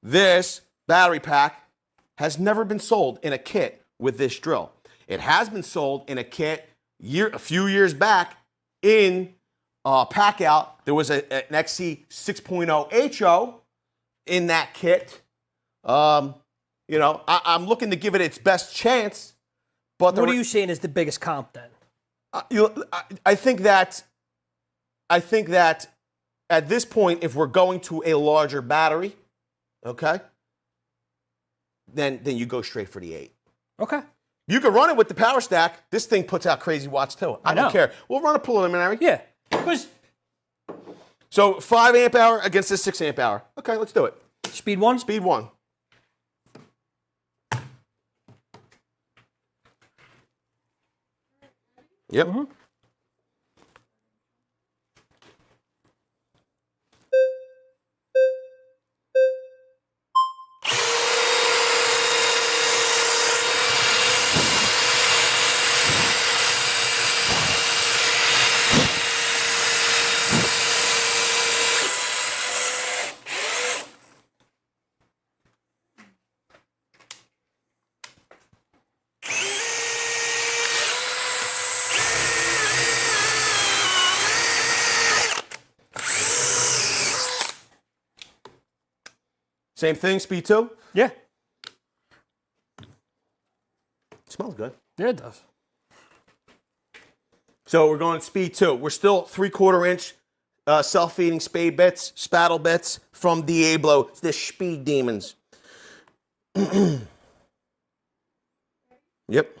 this battery pack has never been sold in a kit with this drill. It has been sold in a kit a few years back in pack out. There was an XC 6.0 HO in that kit. You know, I'm looking to give it its best chance. But What are you saying is the biggest comp then? I think that at this point, if we're going to a larger battery, okay, then you go straight for the 8. Okay. You can run it with the power stack. This thing puts out crazy watts too. I don't know. care. We'll run a preliminary. Yeah. Because So 5 amp hour against this 6 amp hour. Okay, let's do it. speed 1? Speed 1. Yep. Same thing, speed 2. Yeah. Smells good. Yeah, it does. So we're going speed 2. We're still 3/4 inch self-feeding spade bits, spattle bits from Diablo. It's the Speed Demons. Yep.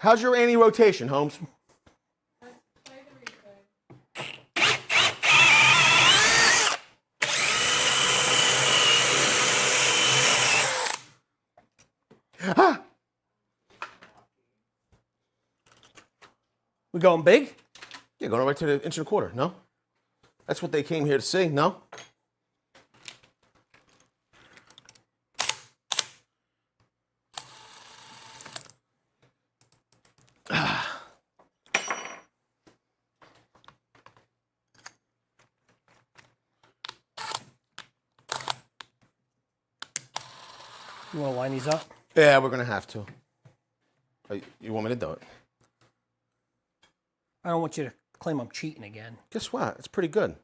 How's your anti-rotation, Holmes? Ah! We going big? Yeah, going right to the 1.25 inch, no? That's what they came here to see, no? You want to line these up? Yeah, we're gonna have to. You want me to do it? I don't want you to claim I'm cheating again. Guess what? It's pretty good.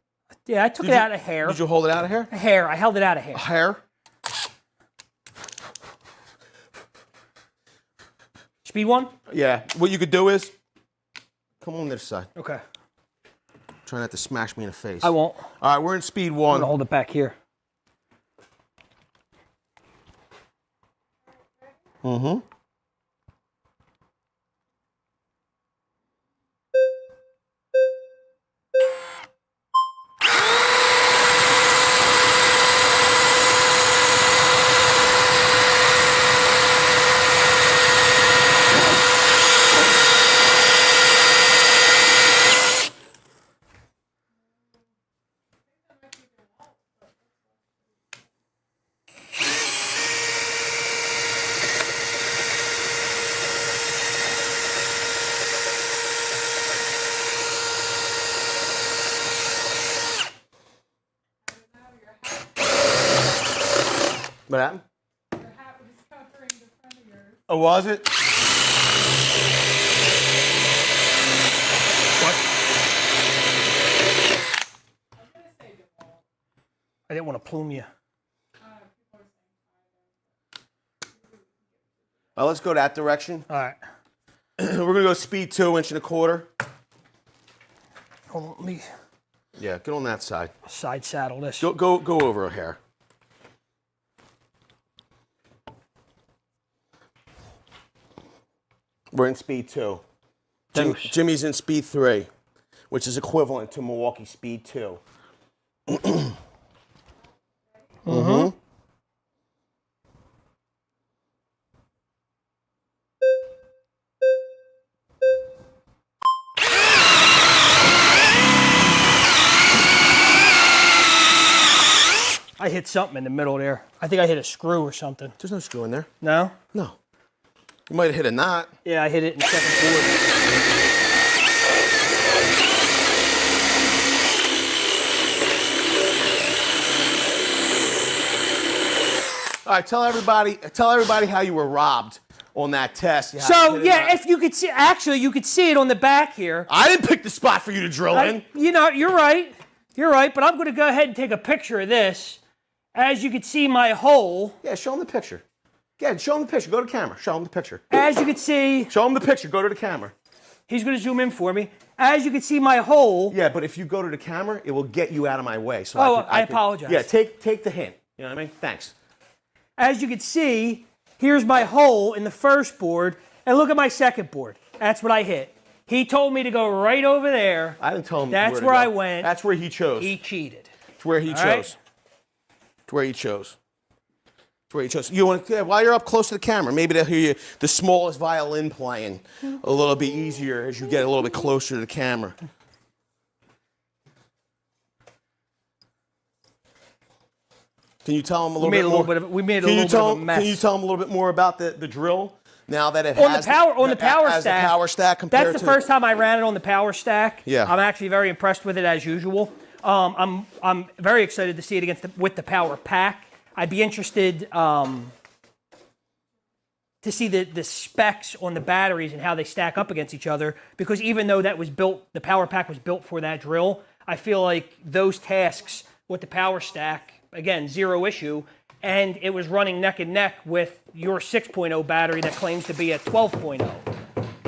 Yeah, I took it out of hair. Did you hold it out of here? A hair. I held it out of hair. Hair? Speed 1? Yeah. What you could do is come on this side. Okay. Try not to smash me in the face. I won't. All right, we're in speed I'm 1. going to hold it back here. Mm-hmm. What happened? Your hat was covering the front of yours. Oh, was it? I was gonna say DeWALT. I didn't want to plume you. People are saying Let's go that direction. All right. We're gonna go speed 2, 1.25 inch. Hold on. Let me Yeah, get on that side. side saddle this. Go over a hair. We're in speed 2. Deuce. Jimmy's in speed 3, which is equivalent to Milwaukee speed 2. Mm-hmm. I hit something in the middle there. I think I hit a screw or something. There's no screw in there. No? No. You might have hit a knot. Yeah, I hit it in second quarter. All right, tell everybody how you were robbed on that test. So yeah, if you could see, actually, you could see it on the back here. I didn't pick the spot for you to drill in. You know, you're right. You're right, but I'm going to go ahead and take a picture of this. As you can see my hole. Yeah, show him the picture. Yeah, show him the picture. Go to camera. Show him the picture. As you can see. Show him the picture. Go to the camera. He's going to zoom in for me. As you can see my hole. Yeah, but if you go to the camera, it will get you out of my way. So I apologize. Yeah, take the hint. You know what I mean? Thanks. As you can see, here's my hole in the first board, and look at my second board. That's what I hit. He told me to go right over there. I didn't tell him. That's where I went. That's where he chose. He cheated. It's where he chose. Right? It's where he chose. It's where he chose. You want while you're up close to the camera, maybe they'll hear you the smallest violin playing a little bit easier as you get a little bit closer to the camera. Can you tell them a little bit more? We made a little bit of a mess. Can you tell them a little bit more about the drill now that it on has the power stack? The power stack compared that's the first time I ran it on the power stack. Yeah. I'm actually very impressed with it as usual. I'm very excited to see it with the power pack. I'd be interested to see the specs on the batteries and how they stack up against each other, because even though that was built, the power pack was built for that drill, I feel like those tasks with the power stack, again, zero issue, and it was running neck and neck with your 6.0 battery that claims to be a 12.0.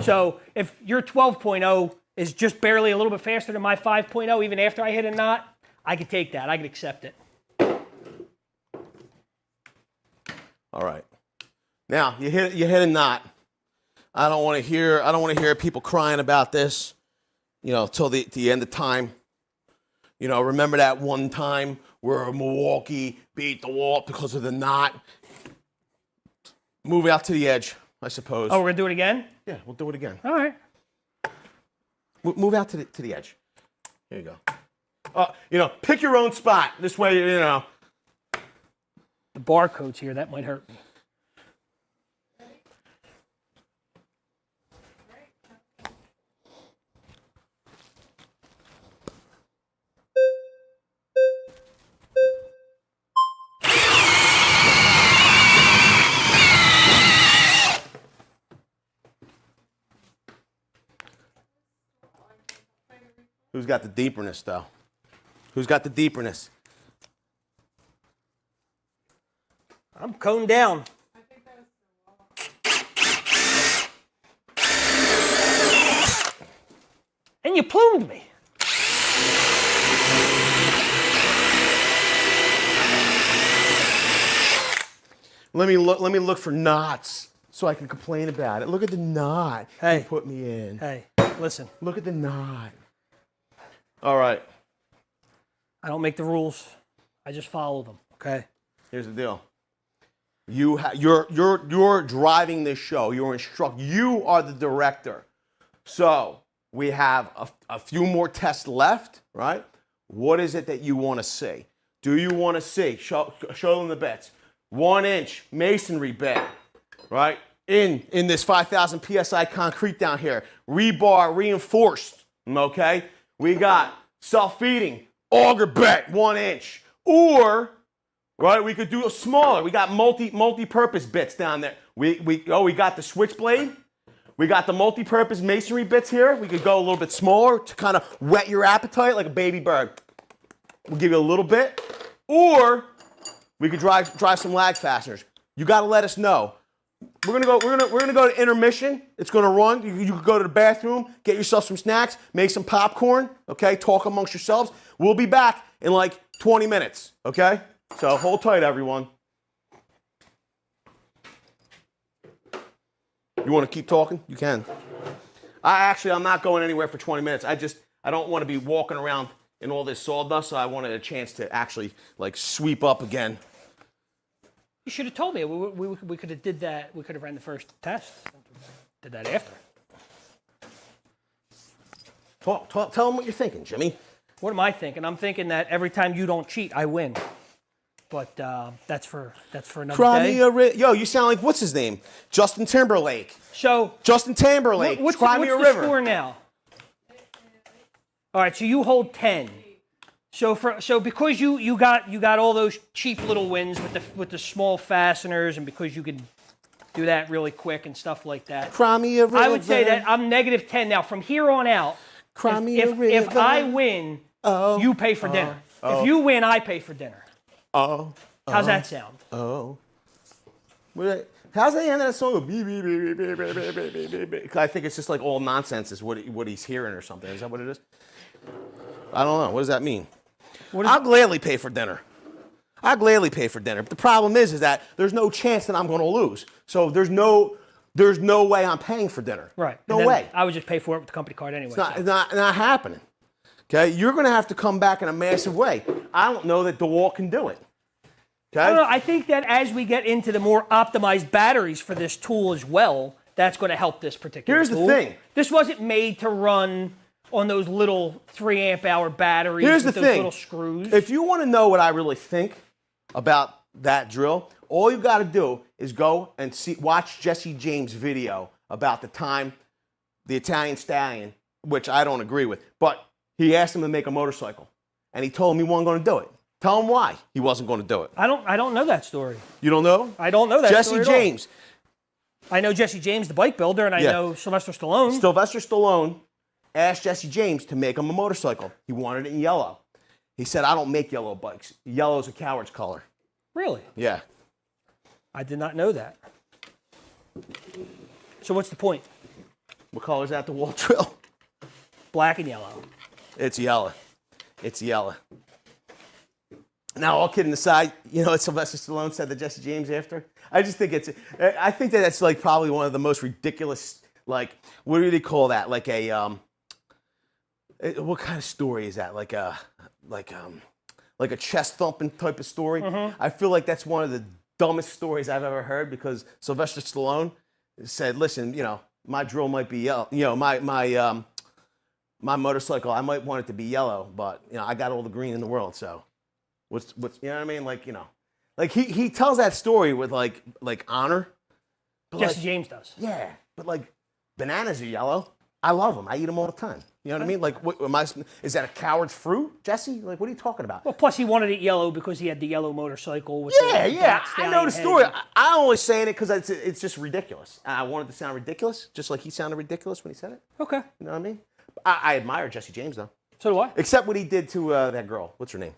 So if your 12.0 is just barely a little bit faster than my 5.0, even after I hit a knot, I could take that. I could accept it. All right. Now you hit a knot. I don't want to hear people crying about this, till the end of time. Remember that one time where Milwaukee beat DeWALT because of the knot? Move out to the edge, I suppose. Oh, we're gonna do it again? Yeah, we'll do it again. All right. Move out to the edge. There you go. Pick your own spot. This way, The barcode's here. That might hurt me. Who's got the deeperness, though? Who's got the deeperness? I'm coned down. And you plumed me. Let me look for knots so I can complain about it. Look at the knot you put me in. Hey, listen. Look at the knot. All right. I don't make the rules. I just follow them. Okay. Here's the deal. You're driving this show. You're instructor. You are the director. So we have a few more tests left, right? What is it that you want to see? Do you want to see? Show them the bits. 1-inch masonry bed, right? In this 5,000 PSI concrete down here. Rebar reinforced, okay? We got self-feeding auger bed, 1-inch. Or, right, we could do a smaller. We got multi-purpose bits down there. We got the Switchblade. We got the multi-purpose masonry bits here. We could go a little bit smaller to kind of whet your appetite like a baby bird. We'll give you a little bit. Or we could drive some lag fasteners. You got to let us know. We're gonna go to intermission. It's gonna run. You could go to the bathroom, get yourself some snacks, make some popcorn. Okay, talk amongst yourselves. We'll be back in like 20 minutes. Okay, so hold tight, everyone. You want to keep talking? You can. I'm not going anywhere for 20 minutes. I don't want to be walking around in all this sawdust. So I wanted a chance to actually like sweep up again. You should have told me. We could have did that. We could have ran the first test. Did that after. Tell them what you're thinking, Jimmy. What am I thinking? I'm thinking that every time you don't cheat, I win. But that's for another day. Yo, you sound like what's his name? Justin Timberlake. So Justin Timberlake. What's Cry me a the river. score now? All right, so you hold 10. So because you got all those cheap little wins with the small fasteners, and because you can do that really quick and stuff like that, Cry me a river. I would say that I'm -10 now. From here on out, Cry me a if river. I win, you pay for dinner. If you win, I pay for dinner. How's that sound? How's the end of that song? I think it's just like all nonsense is what he's hearing or something. Is that what it is? I don't know. What does that mean? I'll gladly pay for dinner. I'll gladly pay for dinner. But the problem is that there's no chance that I'm going to lose. So there's no way I'm paying for dinner. Right. No way. I would just pay for it with the company card anyway. It's not happening. Okay? You're going to have to come back in a massive way. I don't know that DeWALT can do it. Okay? I don't know. I think that as we get into the more optimized batteries for this tool as well, that's going to help this particular tool. Here's the thing. This wasn't made to run on those little 3 amp hour batteries Here's with the those thing. little screws. If you want to know what I really think about that drill, all you got to do is go and watch Jesse James' video about the time the Italian Stallion, which I don't agree with, but he asked him to make a motorcycle, and he told him he wasn't going to do it. Tell him why he wasn't going to do it. I don't know that story. You don't know? I don't know that story Jesse at all. James. I know Jesse James, the bike builder, and I know Sylvester Stallone. Sylvester Stallone asked Jesse James to make him a motorcycle. He wanted it in yellow. He said, I don't make yellow bikes. Yellow's a coward's color. Really? Yeah. I did not know that. So what's the point? What color is that DeWALT drill? Black and yellow. It's yellow. It's yellow. Now, all kidding aside, you know what Sylvester Stallone said to Jesse James after? I think that's like probably one of the most ridiculous, like, what do they call that? Like a, what kind of story is that? Like a chest thumping type of story. I feel like that's one of the dumbest stories I've ever heard because Sylvester Stallone said, "Listen, you know, my drill might be yellow. You know, my motorcycle, I might want it to be yellow, but you know, I got all the green in the world. So, what's you know what I mean? Like, you know, like he tells that story with like honor. Jesse James does. Yeah, but like bananas are yellow. I love them. I eat them all the time. You know what I mean? Like, is that a coward's fruit, Jesse? Like, what are you talking about? Well, plus he wanted it yellow because he had the yellow motorcycle. With Yeah. Black I Stallion know the story. head. I'm only saying it because it's just ridiculous. I wanted to sound ridiculous, just like he sounded ridiculous when he said it. Okay. You know what I mean? I admire Jesse James, though. So do I. Except what he did to that girl. What's her name?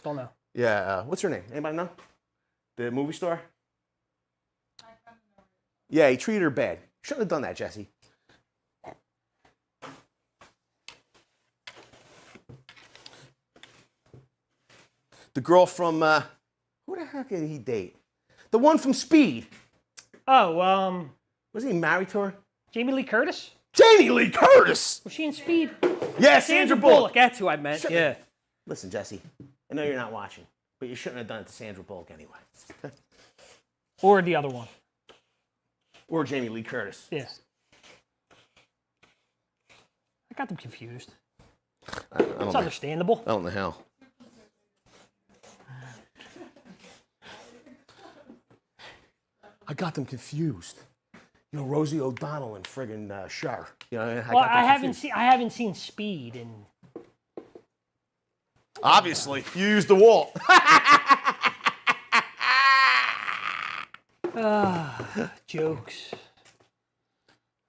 Don't know. Yeah, what's her name? Anybody know? The movie star? Yeah, he treated her bad. Shouldn't have done that, Jesse. The girl from, who the heck did he date? The one from Speed. Oh, Was he married to her? Jamie Lee Curtis? Jamie Lee Curtis! Was she in Speed? Yeah, Sandra Bullock. That's who I meant. Yeah. Listen, Jesse, I know you're not watching, but you shouldn't have done it to Sandra Bullock anyway. Or the other one. Or Jamie Lee Curtis. Yeah. I got them confused. It's understandable. I don't know how. I got them confused. You know, Rosie O'Donnell and friggin' Cher. You know, I haven't seen Speed in. Obviously, you used DeWALT. Jokes.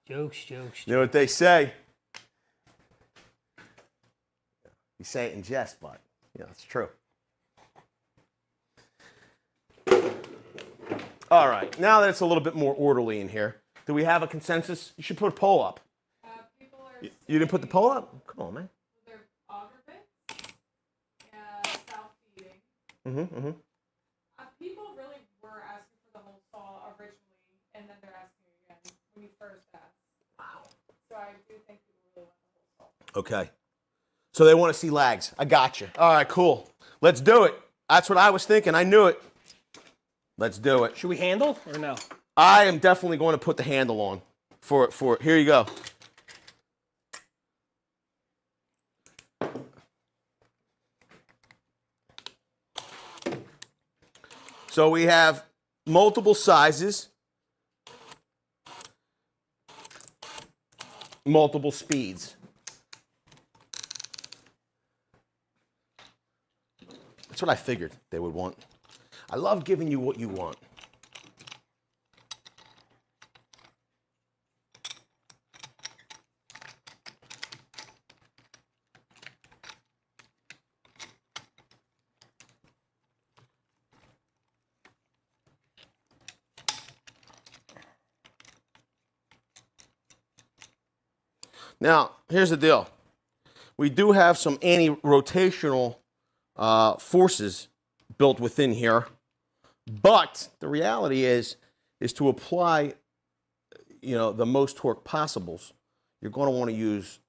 You know what they say? You say it in jest, but you know it's true. All right, now that it's a little bit more orderly in here, do we have a consensus? You should put a poll up. People are You didn't put the poll up? Come on, man. they're auger bits and self-feeding. People really were asking for the whole saw originally, and then they're asking again when you first asked. Wow. So I do think people really want the whole saw. Okay. So they want to see lags. I got you. All right, cool. Let's do it. That's what I was thinking. I knew it. Let's do it. Should we handle or no? I am definitely going to put the handle on for here you go. So we have multiple sizes, multiple speeds. That's what I figured they would want. I love giving you what you want. Now, here's the deal. We do have some anti-rotational forces built within here, but the reality is to apply, the most torque possible, you're going to want to use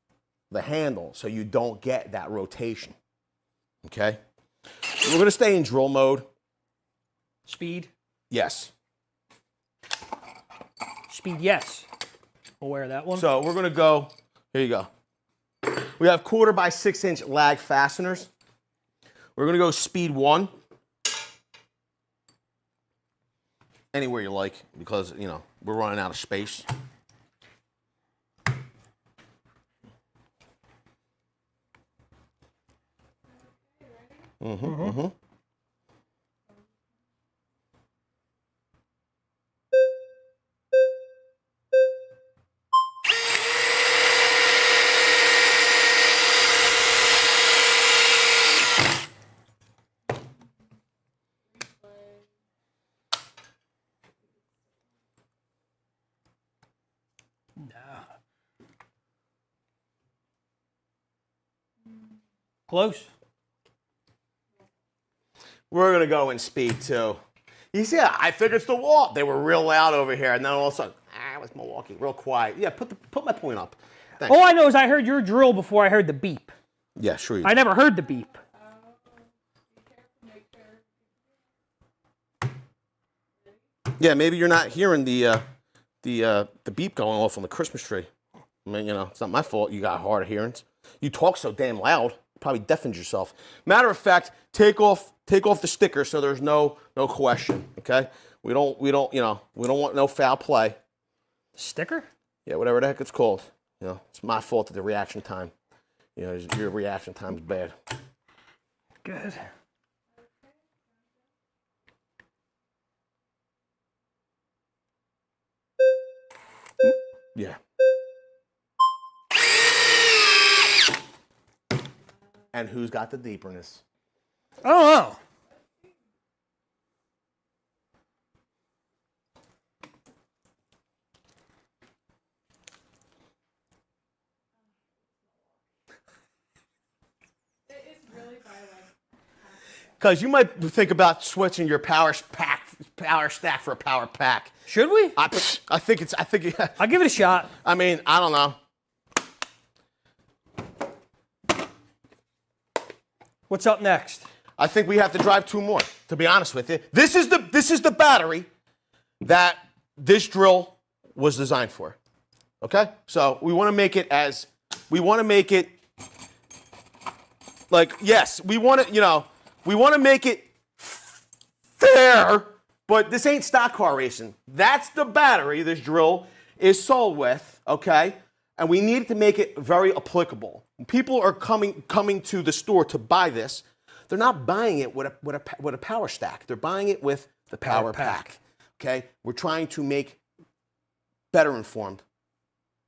the handle so you don't get that rotation. Okay? So we're going to stay in drill mode. Speed? Yes. Speed, yes. Aware of that one. So we're going to go, here you go. We have 1/4 by 6 inch lag fasteners. We're going to go speed 1. Anywhere you like, because, we're running out of space. Close. We're going to go in speed 2. You see, I figured it's DeWALT. They were real loud over here, and then all of a sudden, it was Milwaukee, real quiet. Yeah, put my point up. Thanks. All I know is I heard your drill before I heard the beep. Yeah, sure you did. I never heard the beep. Yeah, maybe you're not hearing the beep going off on the Christmas tree. I mean, it's not my fault you got hard of hearing. You talk so damn loud, probably deafened yourself. Matter of fact, take off the sticker so there's no question. Okay, we don't want no foul play. Sticker? Yeah, whatever the heck it's called. It's my fault that the reaction time. Your reaction time is bad. Good. Yeah. And who's got the deeperness? I don't know. It is really by Because you might think about switching your power stack for a power pack. Should we? I think I'll give it a shot. I mean, I don't know. What's up next? I think we have to drive 2 more, to be honest with you. This is the battery that this drill was designed for. Okay? So we want to make it like, yes, we want to make it fair, but this ain't stock car racing. That's the battery this drill is sold with, okay? And we need to make it very applicable. When people are coming to the store to buy this, they're not buying it with a power stack. They're buying it with the power pack. Okay? We're trying to make better informed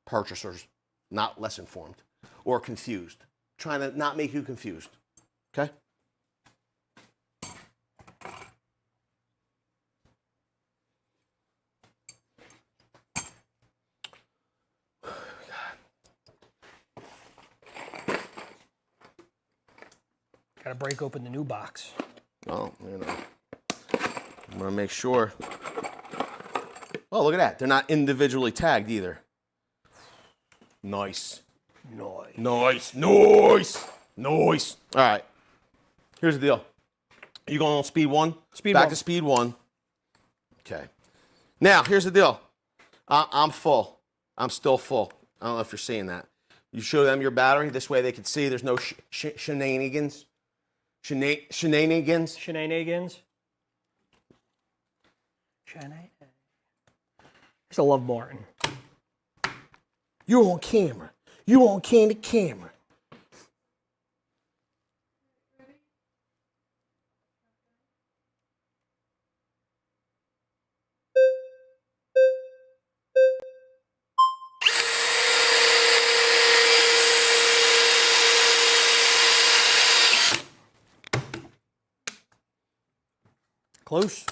purchasers, not less informed or confused. Trying to not make you confused. Okay? Gotta break open the new box. Oh, I'm gonna make sure. Oh, look at that. They're not individually tagged either. Nice. Nice. All right. Here's the deal. You going on speed 1? Back to speed 1. Okay. Now, here's the deal. I'm full. I'm still full. I don't know if you're seeing that. You show them your battery. This way they can see there's no shenanigans. Shenanigans. It's a Love Martin. You're on camera. You on candid camera. Close.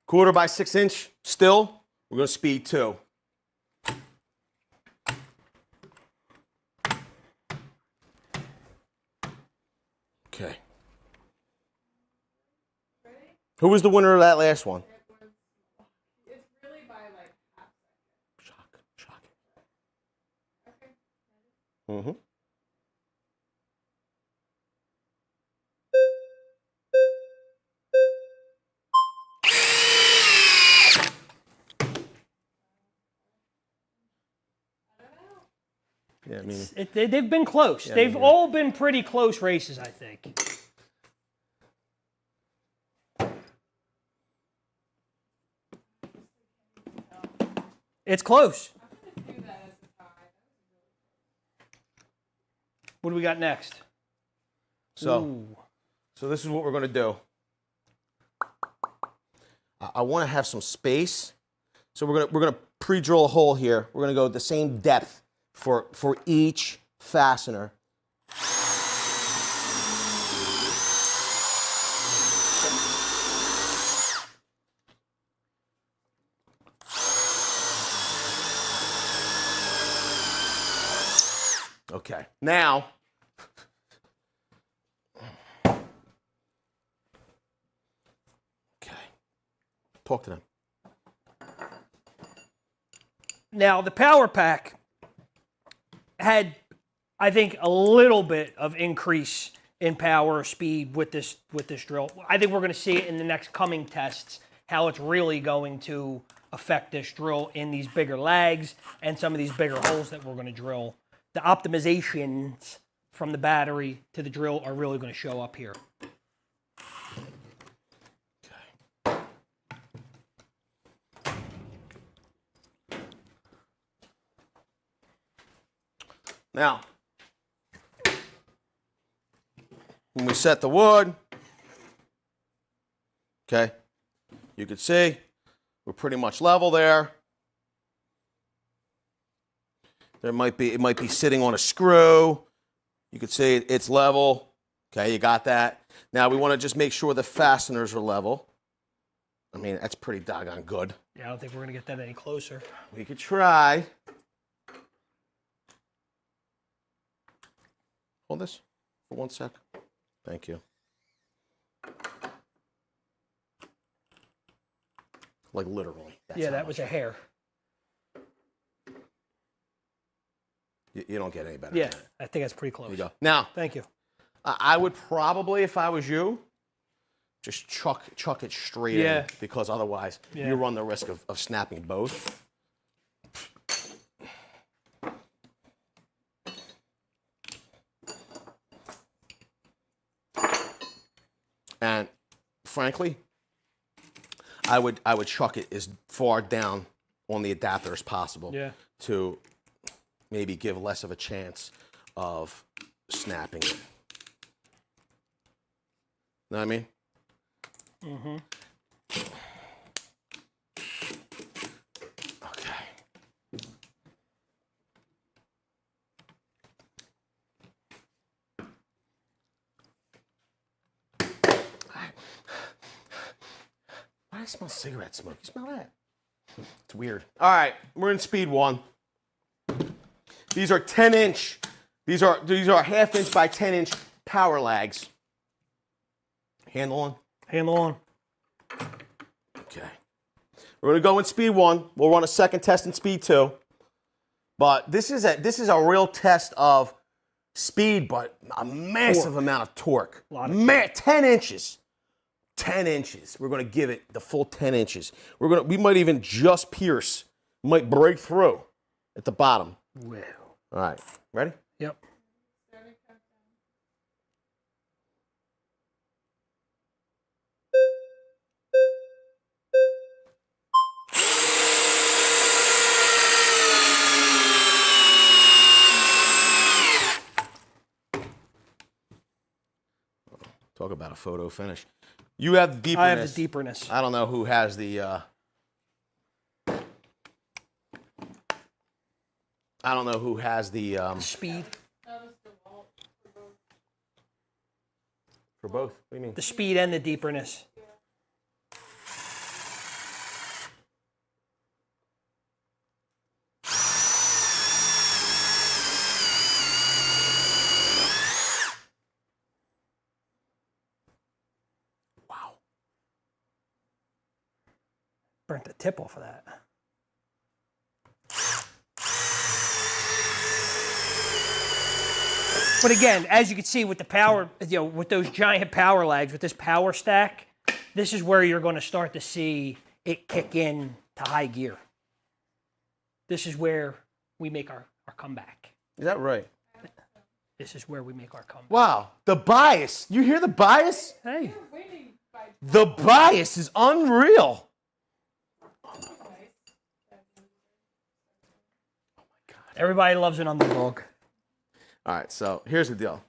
Quarter by 6 inch still. We're going to speed 2. Okay. Who was the winner of that last one? It's really by like half second. Shock. Okay. Mm-hmm. Yeah, I mean, They've been close. Yeah, They've all been pretty close races, I think. It's close. I'm gonna do that as a tie. What do we got next? so Ooh. this is what we're going to do. I want to have some space, so we're gonna pre-drill a hole here. We're gonna go the same depth for each fastener. Okay, now, okay, talk to them. Now, the Power Pack had, I think, a little bit of increase in power or speed with this drill. I think we're going to see it in the next coming tests, how it's really going to affect this drill in these bigger lags and some of these bigger holes that we're going to drill. The optimizations from the battery to the drill are really going to show up here. Now, when we set the wood, okay, you can see we're pretty much level there. It might be sitting on a screw. You can see it's level. Okay, you got that. Now we want to just make sure the fasteners are level. I mean, that's pretty doggone good. Yeah, I don't think we're going to get that any closer. We could try. Hold this for 1 sec. Thank you. Like literally. Yeah, that was a hair. You don't get any better Yeah, than that. I think that's pretty close. There you go. Now, Thank you. I would probably, if I was you, just chuck it straight in, because otherwise you run the risk of snapping both. And frankly, I would chuck it as far down on the adapter as possible to maybe give less of a chance of snapping it. Know what I mean? Mm-hmm. Okay. Why do I smell cigarette smoke? You smell that? It's weird. All right, we're in speed 1. These are 10-inch. These are ½ inch by 10-inch power lags. Handle on? Handle on. Okay. We're gonna go in speed 1. We'll run a second test in speed 2. But this is a real test of speed, but a massive amount of torque. 10 inches. 10 inches. We're gonna give it the full 10 inches. We might even just pierce. We might break through at the bottom. Wow. All right. Ready? Yep. Talk about a photo finish. You have the deeperness. I have the deeperness. I don't know who has the I don't know who has the Speed. That was DeWALT for both. for both. What do you mean? The speed and the deeperness. Wow. Burnt the tip off of that. But again, as you can see with the power, with those giant power lags, with this power stack, this is where you're going to start to see it kick in to high gear. This is where we make our comeback. Is that right? This is where we make our comeback. Wow. The bias. You hear the bias? Hey. You're winning by The bias is unreal. Everybody loves an underdog. All right, so here's the deal.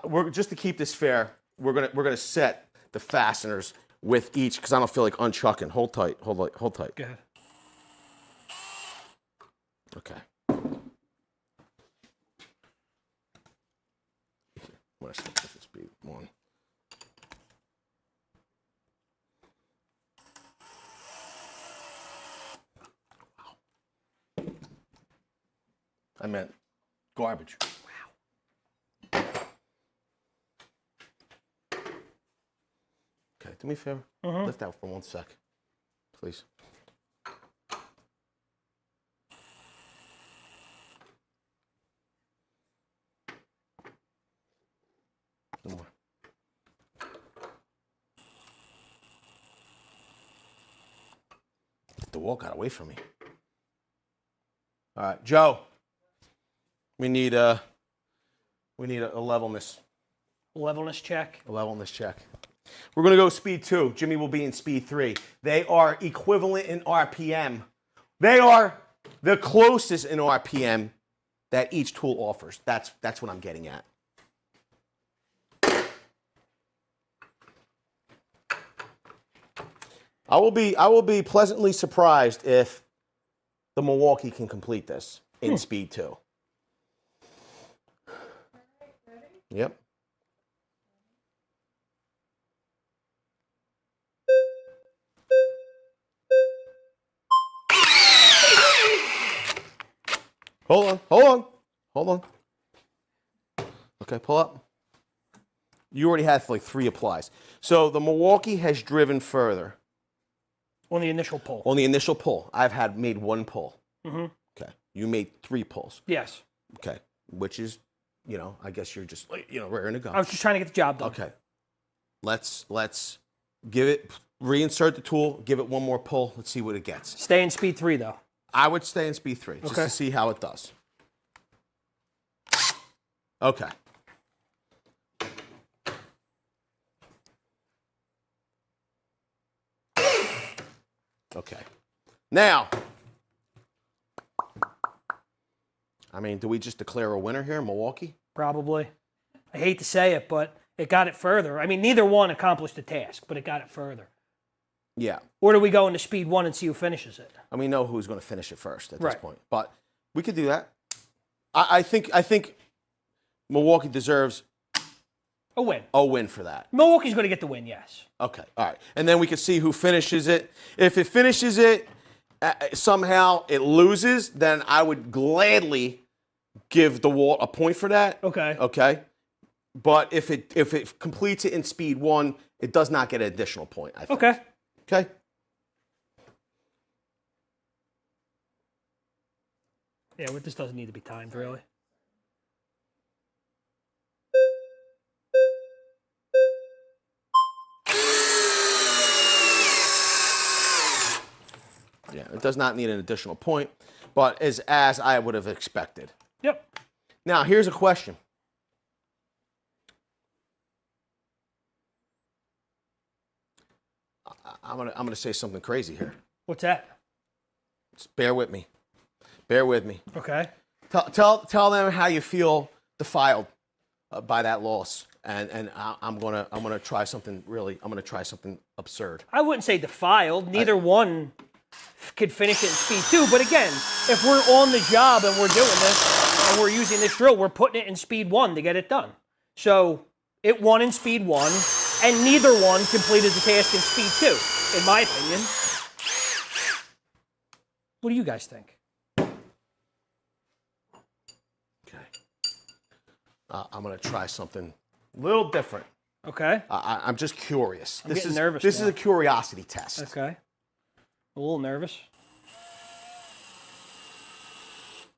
We're just to keep this fair. We're gonna set the fasteners with each because I don't feel like unchucking. Hold tight. Hold tight. Go ahead. Okay. I'm gonna stick with the speed one. Wow. I meant garbage. Okay, do me a favor. Lift out for 1 sec, please. No more. The wall got away from me. All right, Joe. We need a levelness. Levelness check. A levelness check. We're going to go speed 2. Jimmy will be in speed 3. They are equivalent in RPM. They are the closest in RPM that each tool offers. That's what I'm getting at. I will be pleasantly surprised if the Milwaukee can complete this in speed 2. Yep. Hold on. Okay, pull up. You already had like 3 applies. So the Milwaukee has driven further. On the initial pull. On the initial pull, I've made 1 pull. Mm-hmm. Okay, you made 3 pulls. Yes. Okay, which is, I guess you're just, raring to go. I was just trying to get the job done. Okay, let's give it, reinsert the tool, give it 1 more pull. Let's see what it gets. Stay in speed 3 though. I would stay in speed 3 just to see how it does. Okay. Okay. Now, do we just declare a winner here in Milwaukee? Probably. I hate to say it, but it got it further. Neither one accomplished the task, but it got it further. Yeah. Or do we go into speed 1 and see who finishes it? And we know who's going to finish it first at this Right. point. But we could do that. I think Milwaukee deserves A win. a win for that. Milwaukee's going to get the win, yes. Okay, all right. And then we can see who finishes it. If it finishes it, somehow it loses, then I would gladly give DeWALT a point for that. Okay. Okay. But if it completes it in speed 1, it does not get an additional point, I think. Okay. Okay. Yeah, this doesn't need to be timed, really. Yeah, it does not need an additional point, but as I would have expected. Yep. Now, here's a question. I'm gonna say something crazy here. What's that? Just bear with me. Bear with me. Okay. Tell them how you feel defiled by that loss, and I'm gonna try something really. I'm gonna try something absurd. I wouldn't say defiled. Neither one could finish it in speed 2. But again, if we're on the job and we're doing this and we're using this drill, we're putting it in speed 1 to get it done. So it won in speed 1, and neither one completed the task in speed 2, in my opinion. What do you guys think? Okay. I'm going to try something a little different. Okay. I'm just curious. I'm getting nervous This now. is a curiosity test. Okay. A little nervous.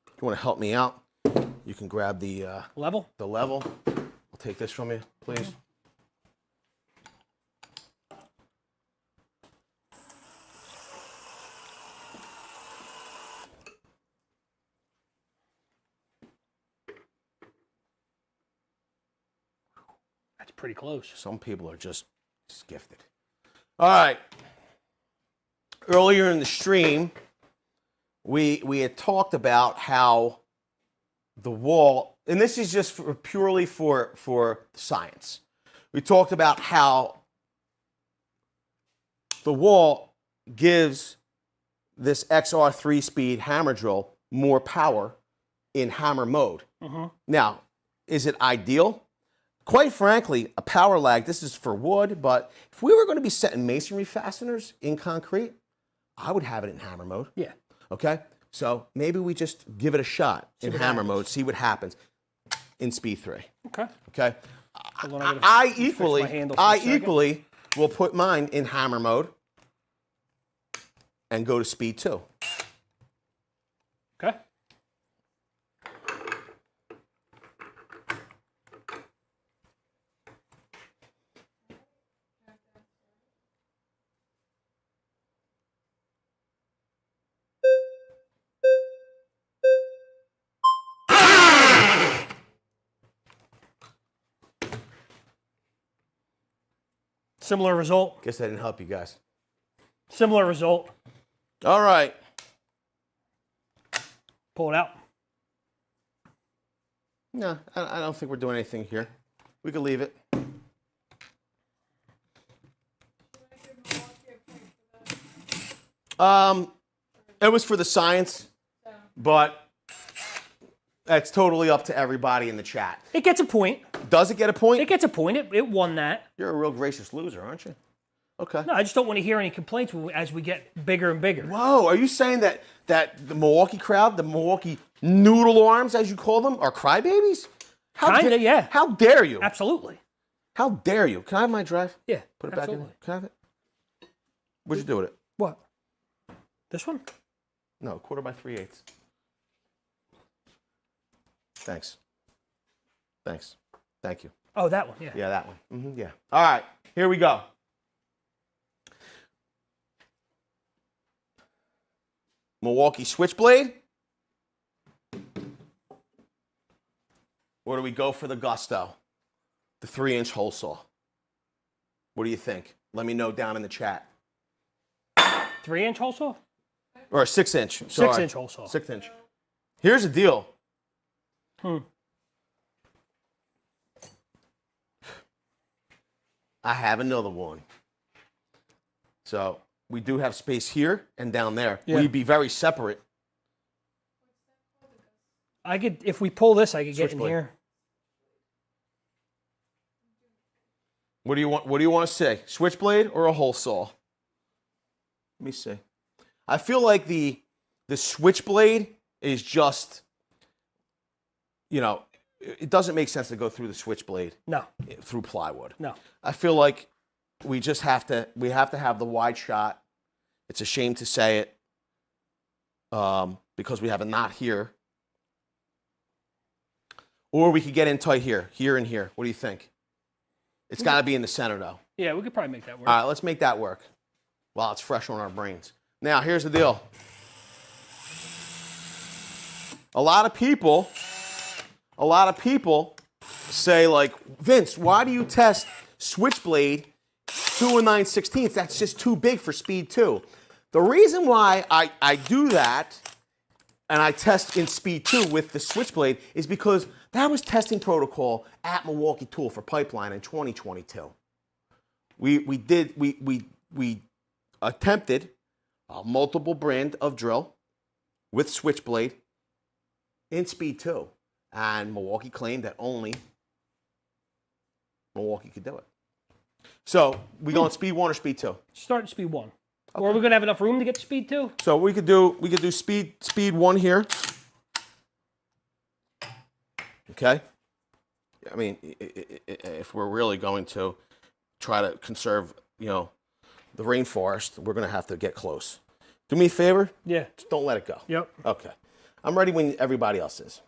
If you want to help me out, you can grab the Level? the level. I'll take this from you, please. That's pretty close. Some people are just gifted. All right. Earlier in the stream, we had talked about how the wall, and this is just purely for science. We talked about how the wall gives this XR 3-speed hammer drill more power in hammer mode. Now, is it ideal? Quite frankly, a power lag, this is for wood, but if we were going to be setting masonry fasteners in concrete, I would have it in hammer mode. Yeah. Okay? So maybe we just give it a shot in hammer mode, see what happens in speed 3. Okay. Okay? Hold on, I fix my handle for a second. equally will put mine in hammer mode and go to speed 2. Okay. Similar result. Guess I didn't help you guys. Similar result. All right. Pull it out. No, I don't think we're doing anything here. We could leave it. It was for the science, but that's totally up to everybody in the chat. It gets a point. Does it get a point? It gets a point. It won that. You're a real gracious loser, aren't you? Okay. No, I just don't want to hear any complaints as we get bigger and bigger. Whoa, are you saying that the Milwaukee crowd, the Milwaukee noodle arms, as you call them, are crybabies? Kinda, yeah. How dare you? Absolutely. How dare you? Can I have my drive? Yeah. Put it absolutely. back in. Can I have it? What'd you do with it? What? This one? No, 1/4 by 3/8. Thanks. Thanks. Thank you. Oh, that one. Yeah. Yeah, that one. Yeah. All right, here we go. Milwaukee Switchblade. Or do we go for the Gusto? The 3-inch hole saw. What do you think? Let me know down in the chat. 3-inch hole saw? Or a 6-inch. 6-inch hole saw. 6-inch. Here's the deal. I have another one. So we do have space here and down there. Yeah. We'd be very separate. I could, if we pull this, I could get in Switchblade. here. What do you want? What do you want to say? Switchblade or a hole saw? Let me see. I feel like the Switchblade is just, you know, it doesn't make sense to go through the Switchblade No. through plywood. No. I feel like we just have to have the wide shot. It's a shame to say it because we have a knot here. Or we could get in tight here and here. What do you think? It's got to be in the center, though. Yeah, we could probably make that work. All right, let's make that work while it's fresh on our brains. Now, here's the deal. A lot of people say, like, Vince, why do you test Switchblade 2 9/16? That's just too big for speed 2. The reason why I do that and I test in speed 2 with the Switchblade is because that was testing protocol at Milwaukee Tool for Pipeline in 2022. We attempted a multiple brand of drill with Switchblade in Speed 2. And Milwaukee claimed that only Milwaukee could do it. So we going Speed 1 or Speed 2? Start at Speed 1. Or are we going to have enough room to get to Speed 2? So we could do Speed 1 here. Okay. I mean, if we're really going to try to conserve, the rainforest, we're going to have to get close. Do me a favor. Yeah. Just don't let it go. Yep. Okay. I'm ready when everybody else is.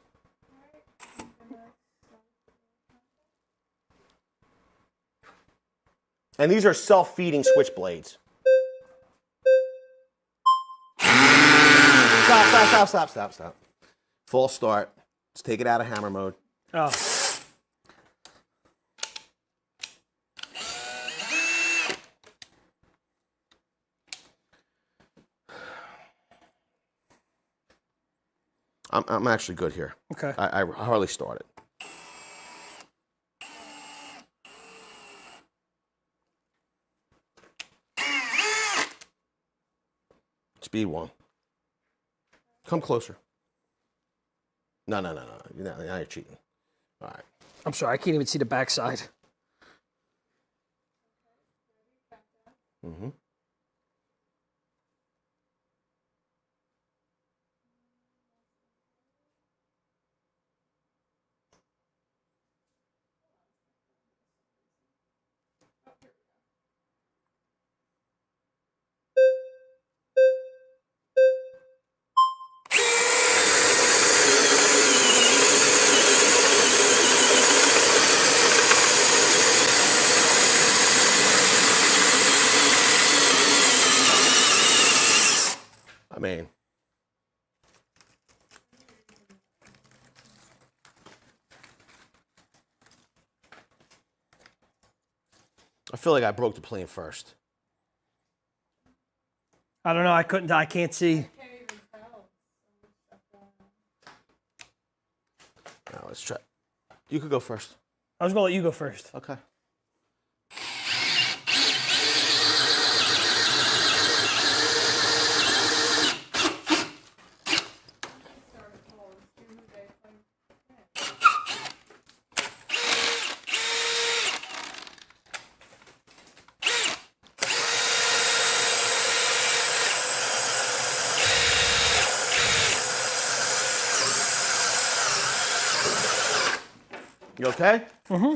And these are self-feeding switchblades. Stop. False start. Let's take it out of hammer mode. Oh. I'm actually good here. Okay. I hardly started. Speed 1. Come closer. No. Now you're cheating. All right. I'm sorry, I can't even see the backside. Mm-hmm. I mean, I feel like I broke the plane first. I don't know, I can't see. Can't even tell. Now let's try. You could go first. I was going to let you go first. Okay. You okay? Mm-hmm.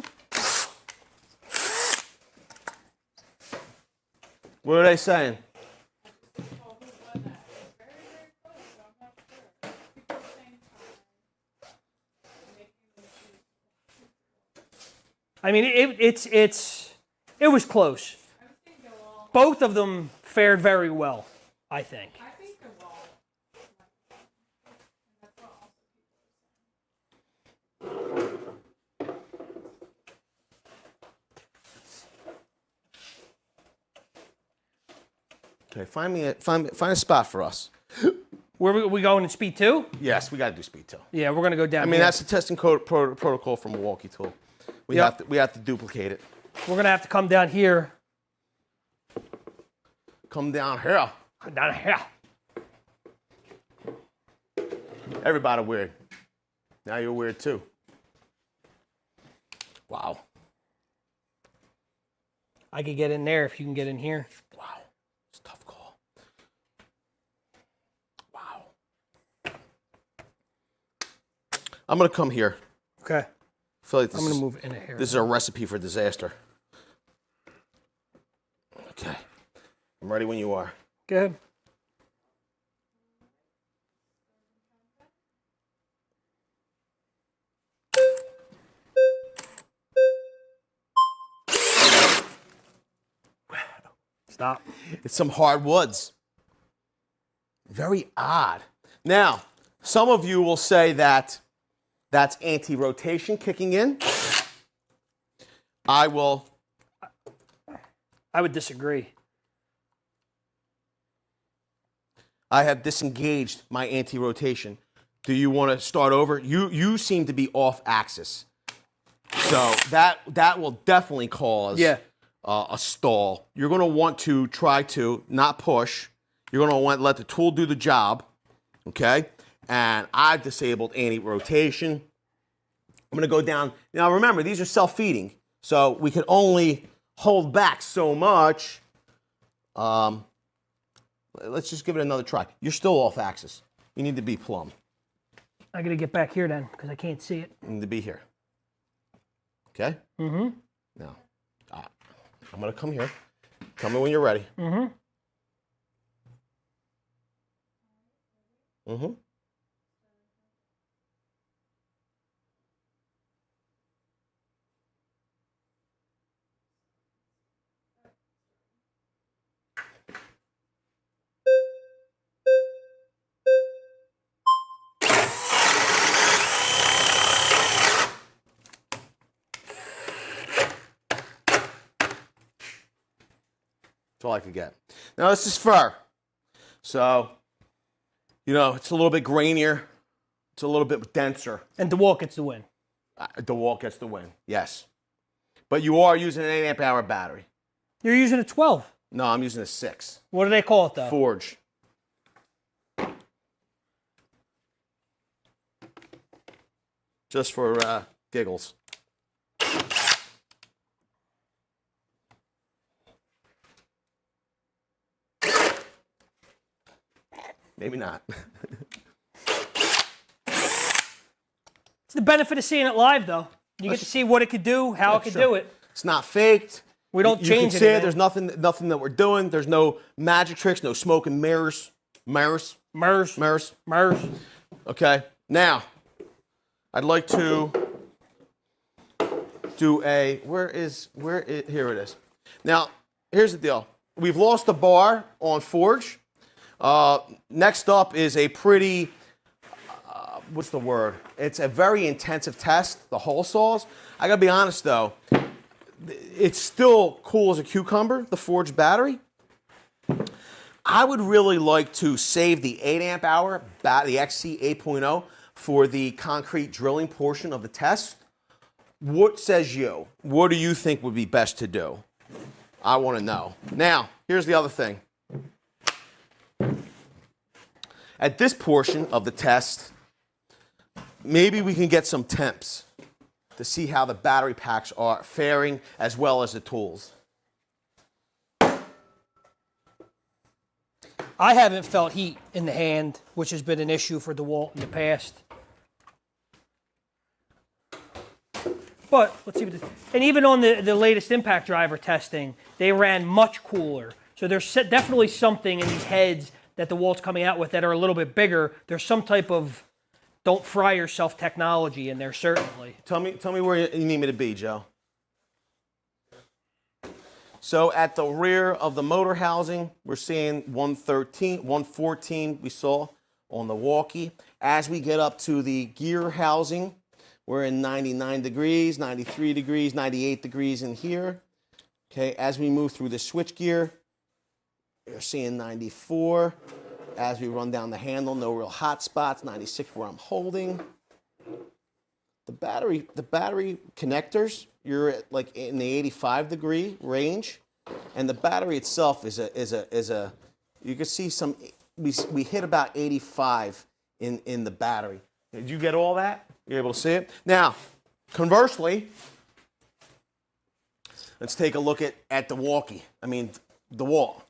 What are they saying? I mean, it was close. Both of them fared very well, I think. I think DeWALT. That's what also Okay, find a spot for us. Where we going in Speed 2? Yes, we got to do Speed 2. Yeah, we're going to go down I mean, here. that's the testing code protocol from Milwaukee Tool. We have to duplicate it. We're going to have to come down here. Come down here. Down here. Everybody weird. Now you're weird too. Wow. I could get in there if you can get in here. Wow. It's a tough call. Wow. I'm going to come here. Okay. I feel like I'm going to move in here. This is a recipe for disaster. Okay. I'm ready when you are. Go ahead. Stop. It's some hardwoods. Very odd. Now, some of you will say that that's anti-rotation kicking in. I would disagree. I have disengaged my anti-rotation. Do you want to start over? You seem to be off axis. So that will definitely cause a stall. You're going to want to try to not push. You're going to want to let the tool do the job, okay? And I've disabled anti-rotation. I'm going to go down. Now, remember, these are self-feeding, so we can only hold back so much. Let's just give it another try. You're still off axis. You need to be plumb. I got to get back here then, because I can't see it. You need to be here. Okay? Mm-hmm. Now, I'm going to come here. Tell me when you're ready. Mm-hmm. Mm-hmm. That's all I could get. Now this is fur. So, you know, it's a little bit grainier. It's a little bit denser. And DeWALT gets the win. DeWALT gets the win, yes. But you are using an 8 amp hour battery. You're using a 12. No, I'm using a 6. What do they call it though? Forge. Just for giggles. Maybe not. It's the benefit of seeing it live, though. You get to see what it could do, how it could do it. It's not faked. We don't You change can see anything. it. There's nothing that we're doing. There's no magic tricks, no smoke and mirrors. Mirrors. Okay. Now, I'd like to do a, here it is. Now, here's the deal. We've lost a bar on Forge. Next up is a pretty, what's the word? It's a very intensive test, the hole saws. I gotta be honest though, it's still cool as a cucumber, the Forge battery. I would really like to save the 8 amp hour, the XC 8.0 for the concrete drilling portion of the test. What says you? What do you think would be best to do? I want to know. Now, here's the other thing. At this portion of the test, maybe we can get some temps to see how the battery packs are faring as well as the tools. I haven't felt heat in the hand, which has been an issue for DeWALT in the past. But let's see what this, and even on the latest impact driver testing, they ran much cooler. So there's definitely something in these heads that DeWALT's coming out with that are a little bit bigger. There's some type of don't fry yourself technology in there, certainly. Tell me where you need me to be, Joe. So at the rear of the motor housing, we're seeing 113, 114 we saw on the Milwaukee. As we get up to the gear housing, we're in 99 degrees, 93 degrees, 98 degrees in here. Okay, as we move through the switch gear, we're seeing 94. As we run down the handle, no real hot spots, 96 where I'm holding. The battery connectors, you're at like in the 85 degree range, and the battery itself is a you can see some, we hit about 85 in the battery. Did you get all that? You're able to see it? Now, conversely, let's take a look at DeWALT. DeWALT.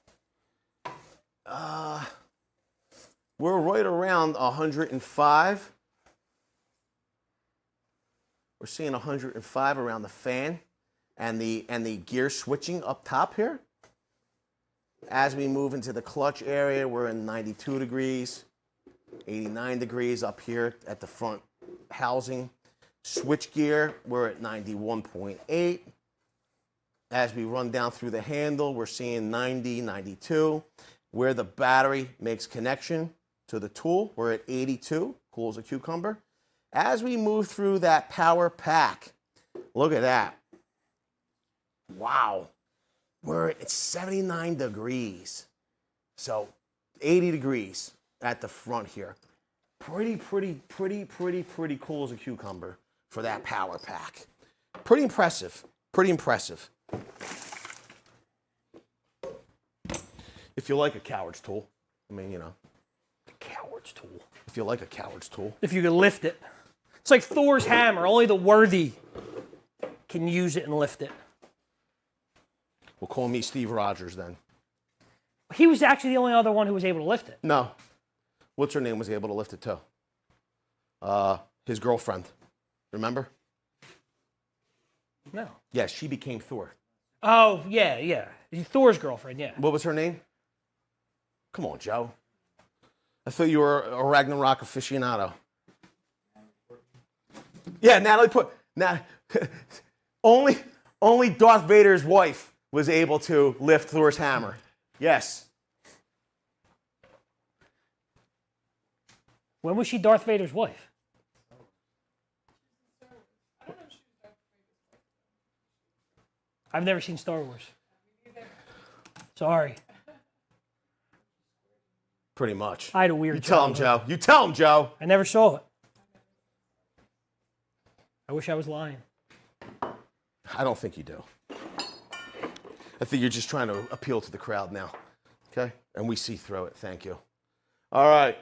We're right around 105. We're seeing 105 around the fan and the gear switching up top here. As we move into the clutch area, we're in 92 degrees, 89 degrees up here at the front housing. Switch gear, we're at 91.8. As we run down through the handle, we're seeing 90, 92. Where the battery makes connection to the tool, we're at 82, cool as a cucumber. As we move through that power pack, look at that. Wow. We're at 79 degrees. So 80 degrees at the front here. Pretty cool as a cucumber for that power pack. Pretty impressive. If you like a coward's tool. I mean, you know, Coward's tool. if you like a coward's tool. If you can lift it. It's like Thor's hammer. Only the worthy can use it and lift it. We'll call me Steve Rogers then. He was actually the only other one who was able to lift it. No. What's her name was able to lift it too? His girlfriend. Remember? No. Yeah, she became Thor. Oh, yeah, yeah. Thor's girlfriend, yeah. What was her name? Come on, Joe. I thought you were a Ragnarok aficionado. Yeah, Natalie put... only Darth Vader's wife was able to lift Thor's hammer. Yes. When was she Darth Vader's wife? I've never seen Star Wars. Sorry. Pretty much. I had a weird You tell him, childhood. Joe. You tell him, Joe. I never saw it. I wish I was lying. I don't think you do. I think you're just trying to appeal to the crowd now. Okay? And we see through it. Thank you. All right.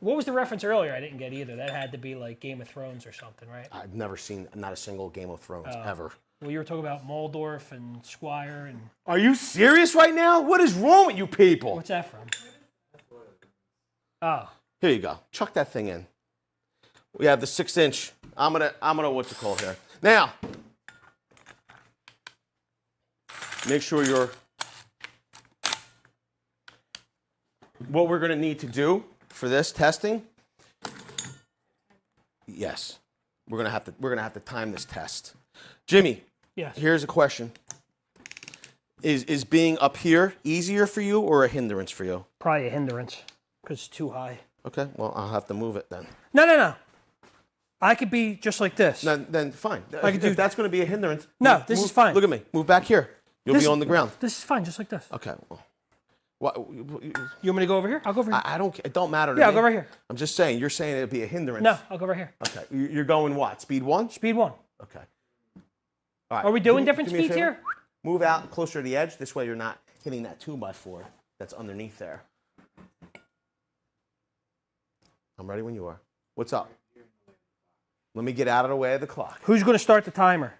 What was the reference earlier? I didn't get either. That had to be like Game of Thrones or something, right? I've never seen not a single Game of Thrones ever. Well, you were talking about Moldorf and Squire and... Are you serious right now? What is wrong with you people? What's that from? Oh. Here you go. Chuck that thing in. We have the 6-inch. I'm gonna what's it called here. Now, make sure you're. What we're gonna need to do for this testing. Yes, we're gonna have to time this test. Jimmy. Yes. Here's a question. Is being up here easier for you or a hindrance for you? Probably a hindrance because it's too high. Okay, well, I'll have to move it then. No. I could be just like this. Then fine. I could If that's going to be a hindrance. No, this is fine. Look at me. Move back here. You'll be on the ground. This is fine, just like this. Okay. Well, what? You want me to go over here? I'll go over here. I don't. It don't matter to me. Yeah, I'll go right here. I'm just saying. You're saying it'd be a hindrance. No, I'll go right here. Okay. You're going what? Speed 1? Speed 1. Okay. All right. Are we doing Do different me a speeds favor. here? Move out closer to the edge. This way you're not hitting that 2x4 that's underneath there. I'm ready when you are. What's up? Let me get out of the way of the clock. Who's going to start the timer?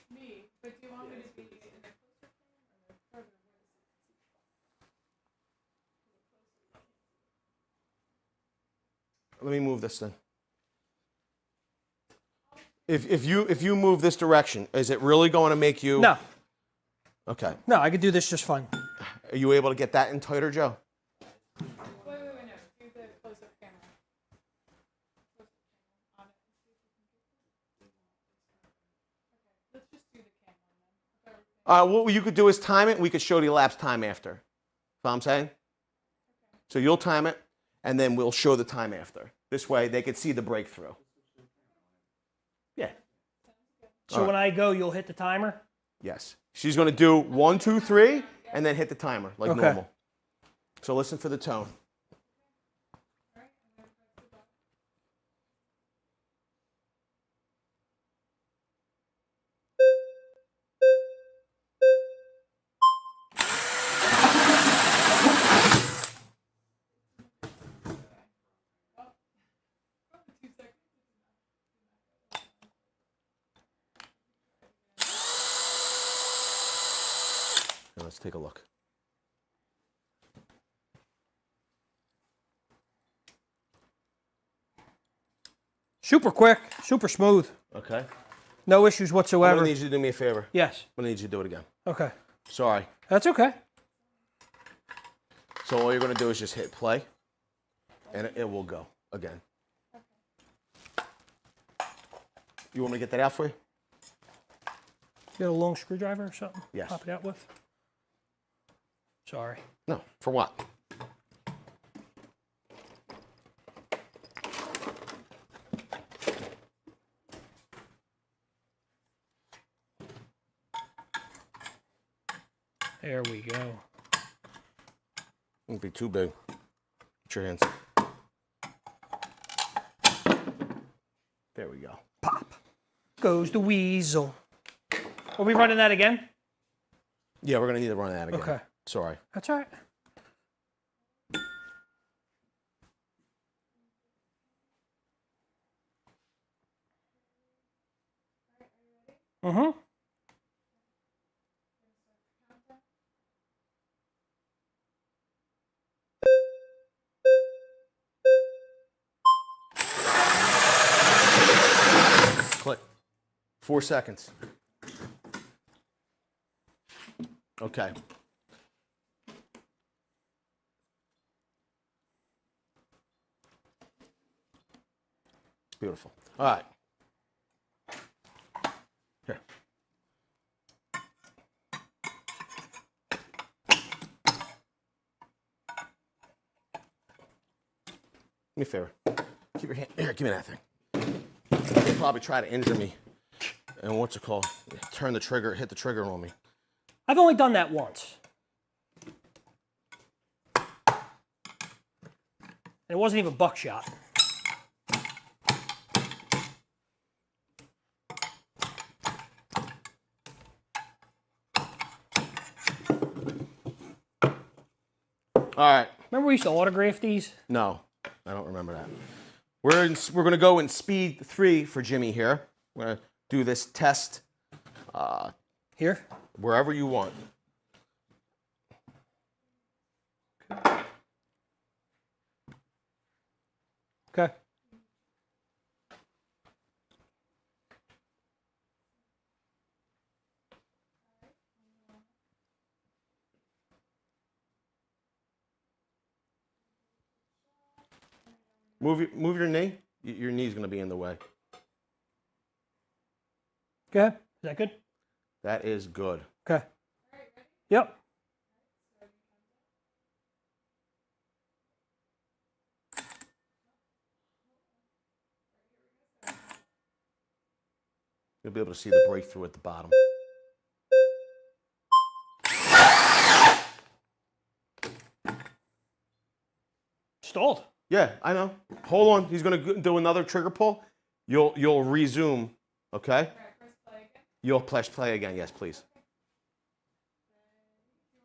Me, but do you want me to be in a closer frame or further away? Let me move this then. If you move this direction, is it really going to make you? No. Okay. No, I could do this just fine. Are you able to get that in tighter, Joe? Wait, no. Do the close-up camera. On it. Okay, let's just do the camera then. What you could do is time it, and we could show the elapsed time after. Know what I'm saying? So you'll time it, and then we'll show the time after. This way, they could see the breakthrough. Yeah. So when I go, you'll hit the timer? Yes. She's going to do 1, 2, 3, and then hit the timer like Okay. normal. So listen for the tone. Now let's take a look. Super quick, super smooth. Okay. No issues I'm whatsoever. going to need you to do me a favor. Yes. I'm going to need you to do it again. Okay. Sorry. That's okay. So all you're going to do is just hit play, and it will go again. You want me to get that out for you? You got a long screwdriver or something? Yes. Pop it out with? Sorry. No. For what? There we go. Won't be too big. Put your hands. There we go. Pop. Goes the weasel. Are we running that again? Yeah, we're going to need to run that again. Okay. Sorry. That's all right. Mm-hmm. Click. 4 seconds. Okay. Beautiful. All right. Here. Do me a favor. Keep your hand. Here, give me that thing. They'll probably try to injure me. And what's it called? Turn the trigger, hit the trigger on me. I've only done that once. And it wasn't even buckshot. All right. Remember we used to autograph these? No, I don't remember that. We're going to go in speed 3 for Jimmy here. We're going to do this test Here? wherever you want. Okay. Move your knee. Your knee's going to be in the way. Okay. Is that good? That is good. Okay. Yep. You'll be able to see the breakthrough at the bottom. Stalled. Yeah, I know. Hold on. He's going to do another trigger pull. You'll resume, okay? Press play again. You'll press play again. Yes, please.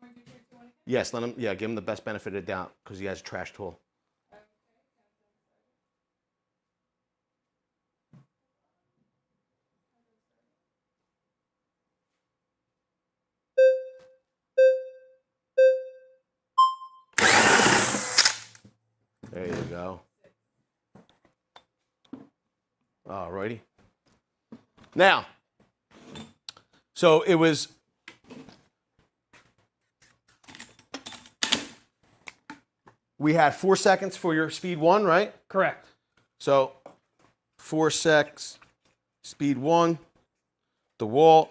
You want to do 3, 2, 1 again? Yes, let him. Yeah, give him the best benefit of the doubt because he has a trash tool. There you go. Alrighty. Now, so it was. We had 4 seconds for your speed 1, right? Correct. So 4 secs, speed 1, DeWALT.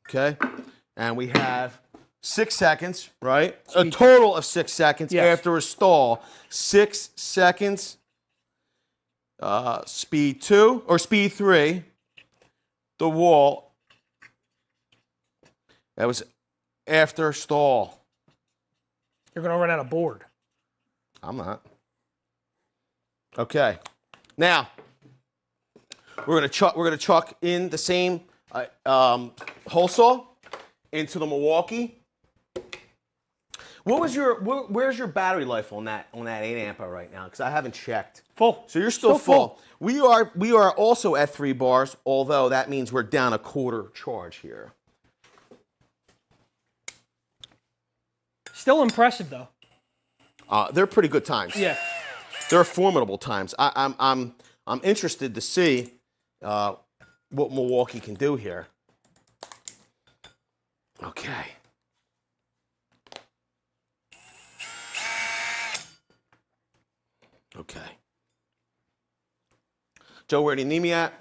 Okay. And we have 6 seconds, right? A total of 6 seconds Yes. after a stall. 6 seconds, speed 2, or speed 3, DeWALT. That was after stall. You're going to run out of board. I'm not. Okay. Now we're gonna chuck in the same hole saw into the Milwaukee. What was where's your battery life on that 8 amp right now? Because I haven't checked. Full. So you're still full. We are also at 3 bars, although that means we're down a quarter charge here. Still impressive though. They're pretty good times. Yeah. They're formidable times. I'm interested to see what Milwaukee can do here. Okay. Okay. Joe, where do you need me at?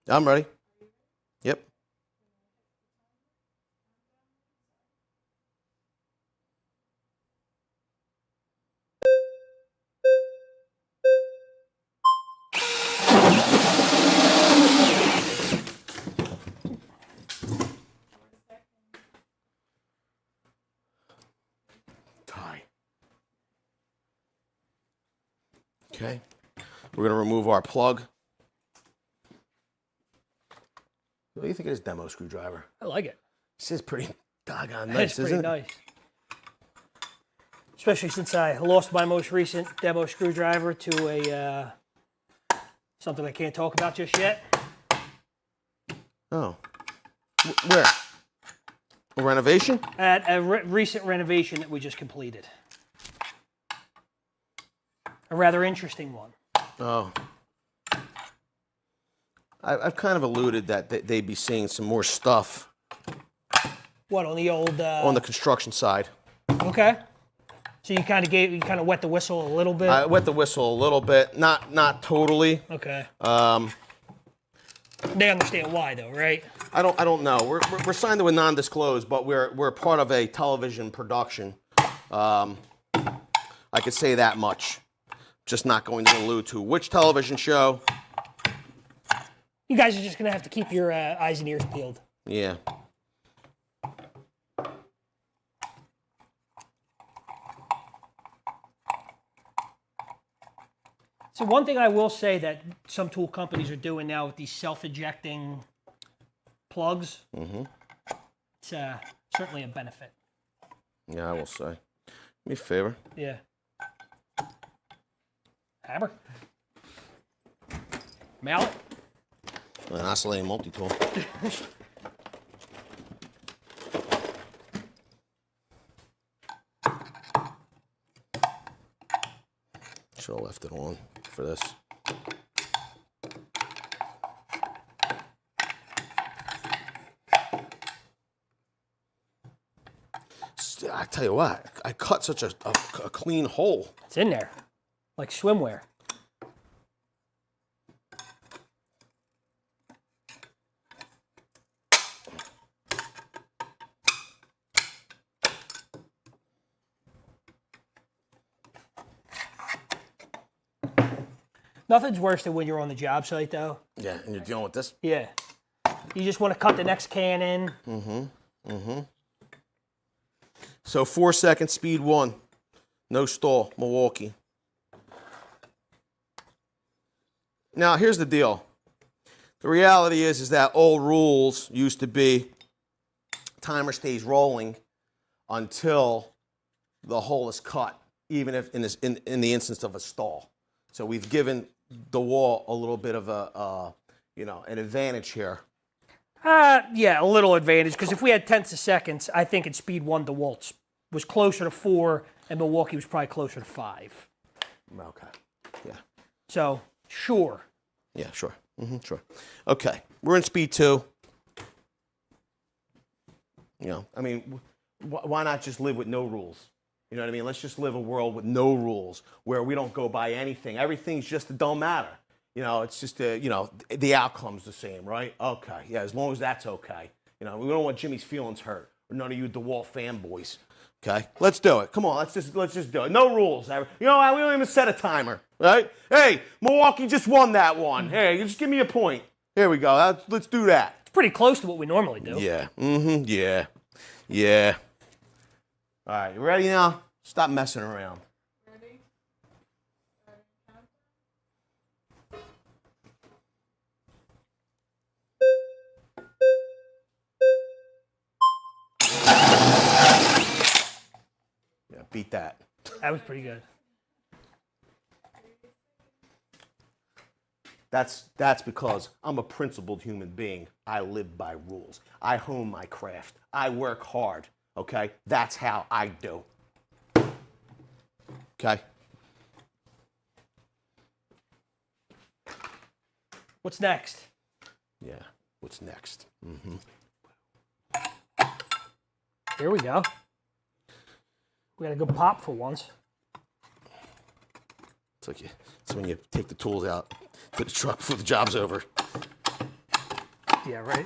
I'm ready. Yep. Tie. Okay. We're going to remove our plug. What do you think of this demo screwdriver? I like it. This is pretty doggone nice, It's pretty isn't it? nice. Especially since I lost my most recent demo screwdriver to a something I can't talk about just yet. Oh. Where? A renovation? At a recent renovation that we just completed. A rather interesting one. Oh. I've kind of alluded that they'd be seeing some more stuff. What, on the old... On the construction side. Okay. So you kind of wet the whistle a little bit? I wet the whistle a little bit, not totally. Okay. They understand why, though, right? I don't know. We're signed to a non-disclose, but we're part of a television production. I could say that much. Just not going to allude to which television show. You guys are just going to have to keep your eyes and ears peeled. Yeah. So one thing I will say that some tool companies are doing now with these self-ejecting plugs, it's certainly a benefit. Yeah, I will say. Do me a favor. Yeah. Hammer. Mallet. An oscillating multi-tool. Should have left it on for this. I tell you what, I cut such a clean hole. It's in there, like swimwear. Nothing's worse than when you're on the job site, though. Yeah, and you're dealing with this. Yeah. You just want to cut the next can in. So 4 seconds, speed 1. No stall, Milwaukee. Now, here's the deal. The reality is that old rules used to be timer stays rolling until the hole is cut, even if in the instance of a stall. So we've given DeWALT a little bit of an advantage here. Yeah, a little advantage, because if we had tenths of seconds, I think at speed 1, DeWALT was closer to 4, and Milwaukee was probably closer to 5. Okay. Yeah. So, sure. Yeah, sure. Sure. Okay. We're in speed 2. You know, I mean, why not just live with no rules? You know what I mean? Let's just live a world with no rules where we don't go by anything. Everything's just, it don't matter. You know, it's just, the outcome's the same, right? Okay. Yeah, as long as that's okay. You know, we don't want Jimmy's feelings hurt or none of you DeWALT fanboys. Okay? Let's do it. Come on, let's just do it. No rules. You know what? We don't even set a timer, right? Hey, Milwaukee just won that one. Hey, just give me a point. Here we go. Let's do that. It's pretty close to what we normally do. Yeah. Yeah. Yeah. All right, you ready now? Stop messing around. Ready? Yeah, beat that. That was pretty good. That's because I'm a principled human being. I live by rules. I hone my craft. I work hard. Okay? That's how I do. Okay? What's next? Yeah. What's next? Here we go. We got a good pop for once. It's when you take the tools out to the truck before the job's over. Yeah, right.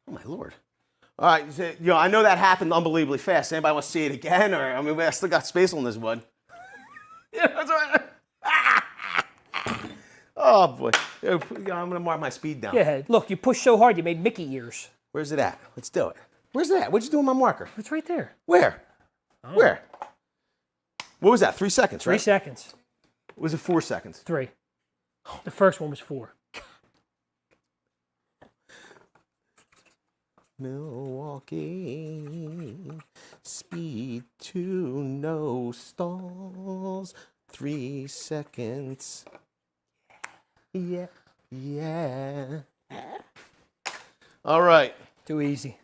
Oh my Lord. All right, so, I know that happened unbelievably fast. Anybody want to see it again? Or, I mean, I still got space on this one. Oh, boy. I'm going to mark my speed down. Yeah, look, you pushed so hard you made Mickey ears. Where's it at? Let's do it. Where's it at? What'd you do with my marker? It's right there. Where? Oh. Where? What was that? 3 seconds, right? 3 seconds. Was it 4 seconds? 3. The first one was 4. Milwaukee. Speed 2, no stalls. 3 seconds. Yeah, yeah. All right. Too easy.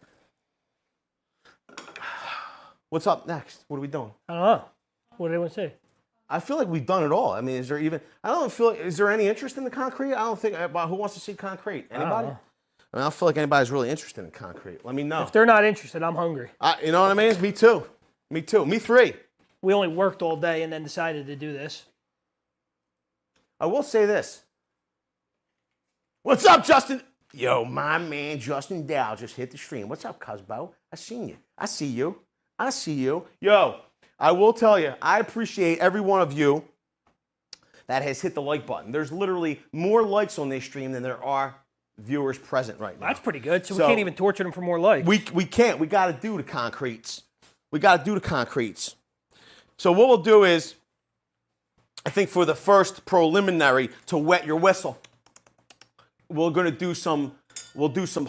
What's up next? What are we doing? I don't know. What did anyone say? I feel like we've done it all. I mean, is there even? I don't feel. Is there any interest in the concrete? I don't think. Who wants to see concrete? Anybody? know. I don't feel like anybody's really interested in concrete. Let me know. If they're not interested, I'm hungry. You know what I mean? Me too. Me too. Me three. We only worked all day and then decided to do this. I will say this. What's up, Justin? Yo, my man Justin Dow just hit the stream. What's up, Cusbo? I seen you. I see you. I see you. Yo, I will tell you, I appreciate every one of you that has hit the like button. There's literally more likes on this stream than there are viewers present right now. That's pretty good. So we can't even torture them for more likes. We can't. We got to do the concretes. We got to do the concretes. So what we'll do is, I think for the first preliminary to wet your whistle, we're going to do some. We'll do some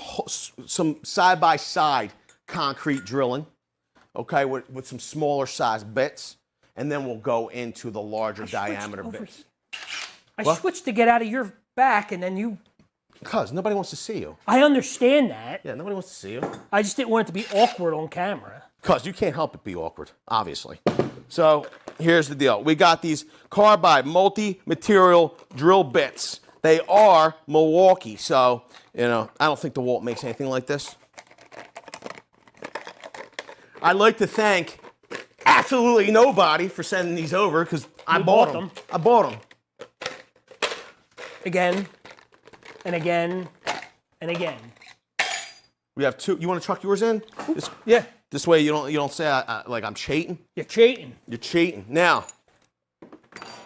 side by side concrete drilling. Okay, with some smaller size bits, and then we'll go into the larger diameter bits. I switched to get out of your back, and then you. Because nobody wants to see you. I understand that. Yeah, nobody wants to see you. I just didn't want it to be awkward on camera. Because you can't help it be awkward, obviously. So here's the deal. We got these carbide multi-material drill bits. They are Milwaukee, so, you know, I don't think DeWALT makes anything like this. I'd like to thank absolutely nobody for sending these over because I bought them. I bought them. Again, and again, and again. We have two. You want to chuck yours in? Yeah. This way you don't say like I'm cheating. You're cheating. You're cheating. Now,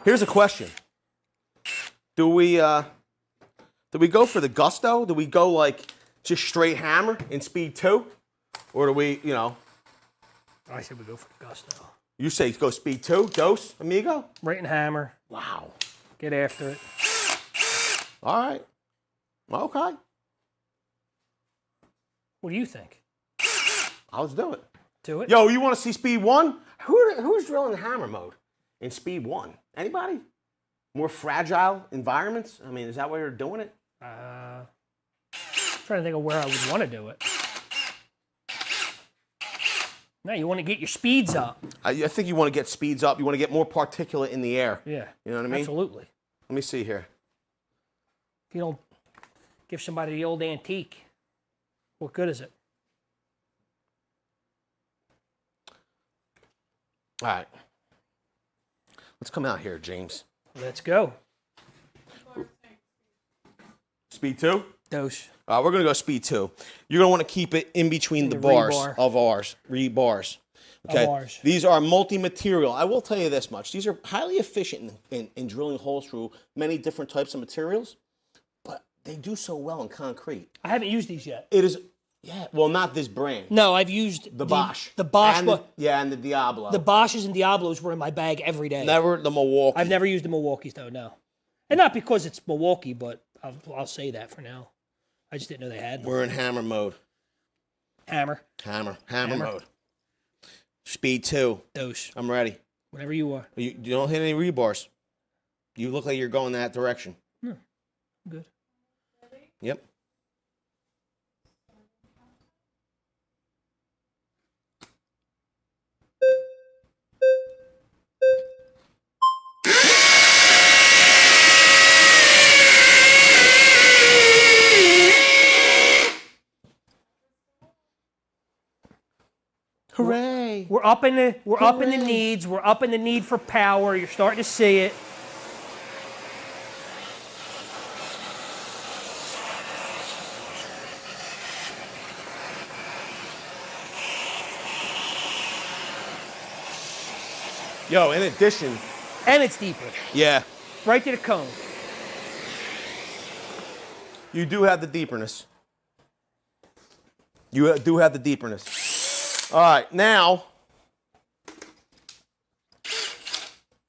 here's a question. Do we go for the gusto? Do we go like just straight hammer in speed 2? Or do we, you know? I said we go for the gusto. You say go speed 2, dose, amigo? Right and hammer. Wow. Get after it. All right. Okay. What do you think? Let's do it. Do it. Yo, you want to see speed 1? Who's drilling the hammer mode in speed 1? Anybody? More fragile environments? I mean, is that why you're doing it? I'm trying to think of where I would want to do it. No, you want to get your speeds up. I think you want to get speeds up. You want to get more particulate in the air. Yeah. You know what I mean? Absolutely. Let me see here. If you don't give somebody the old antique, what good is it? All right. Let's come out here, James. Let's go. Speed 2? Dose. We're going to go speed 2. You're going to want to keep it in between the bars of ours. Rebars. Okay. Of ours. These are multi-material. I will tell you this much. These are highly efficient in drilling holes through many different types of materials, but they do so well in concrete. I haven't used these yet. It is, yeah, well, not this brand. No, I've used The Bosch. The Bosch. And and the Diablo. The Bosches and Diablos were in my bag every day. Never the Milwaukee. I've never used the Milwaukees, though, no. And not because it's Milwaukee, but I'll say that for now. I just didn't know they had them. We're in hammer mode. Hammer. Hammer mode. Speed 2. Dose. I'm ready. Whenever you are. You don't hit any rebars. You look like you're going that direction. Good. Yep. Hooray! We're up in the needs. We're up in the need for power. You're starting to see it. Yo, in addition, And it's deeper. yeah, Right to the cone. you do have the deeperness. You do have the deeperness. All right, now.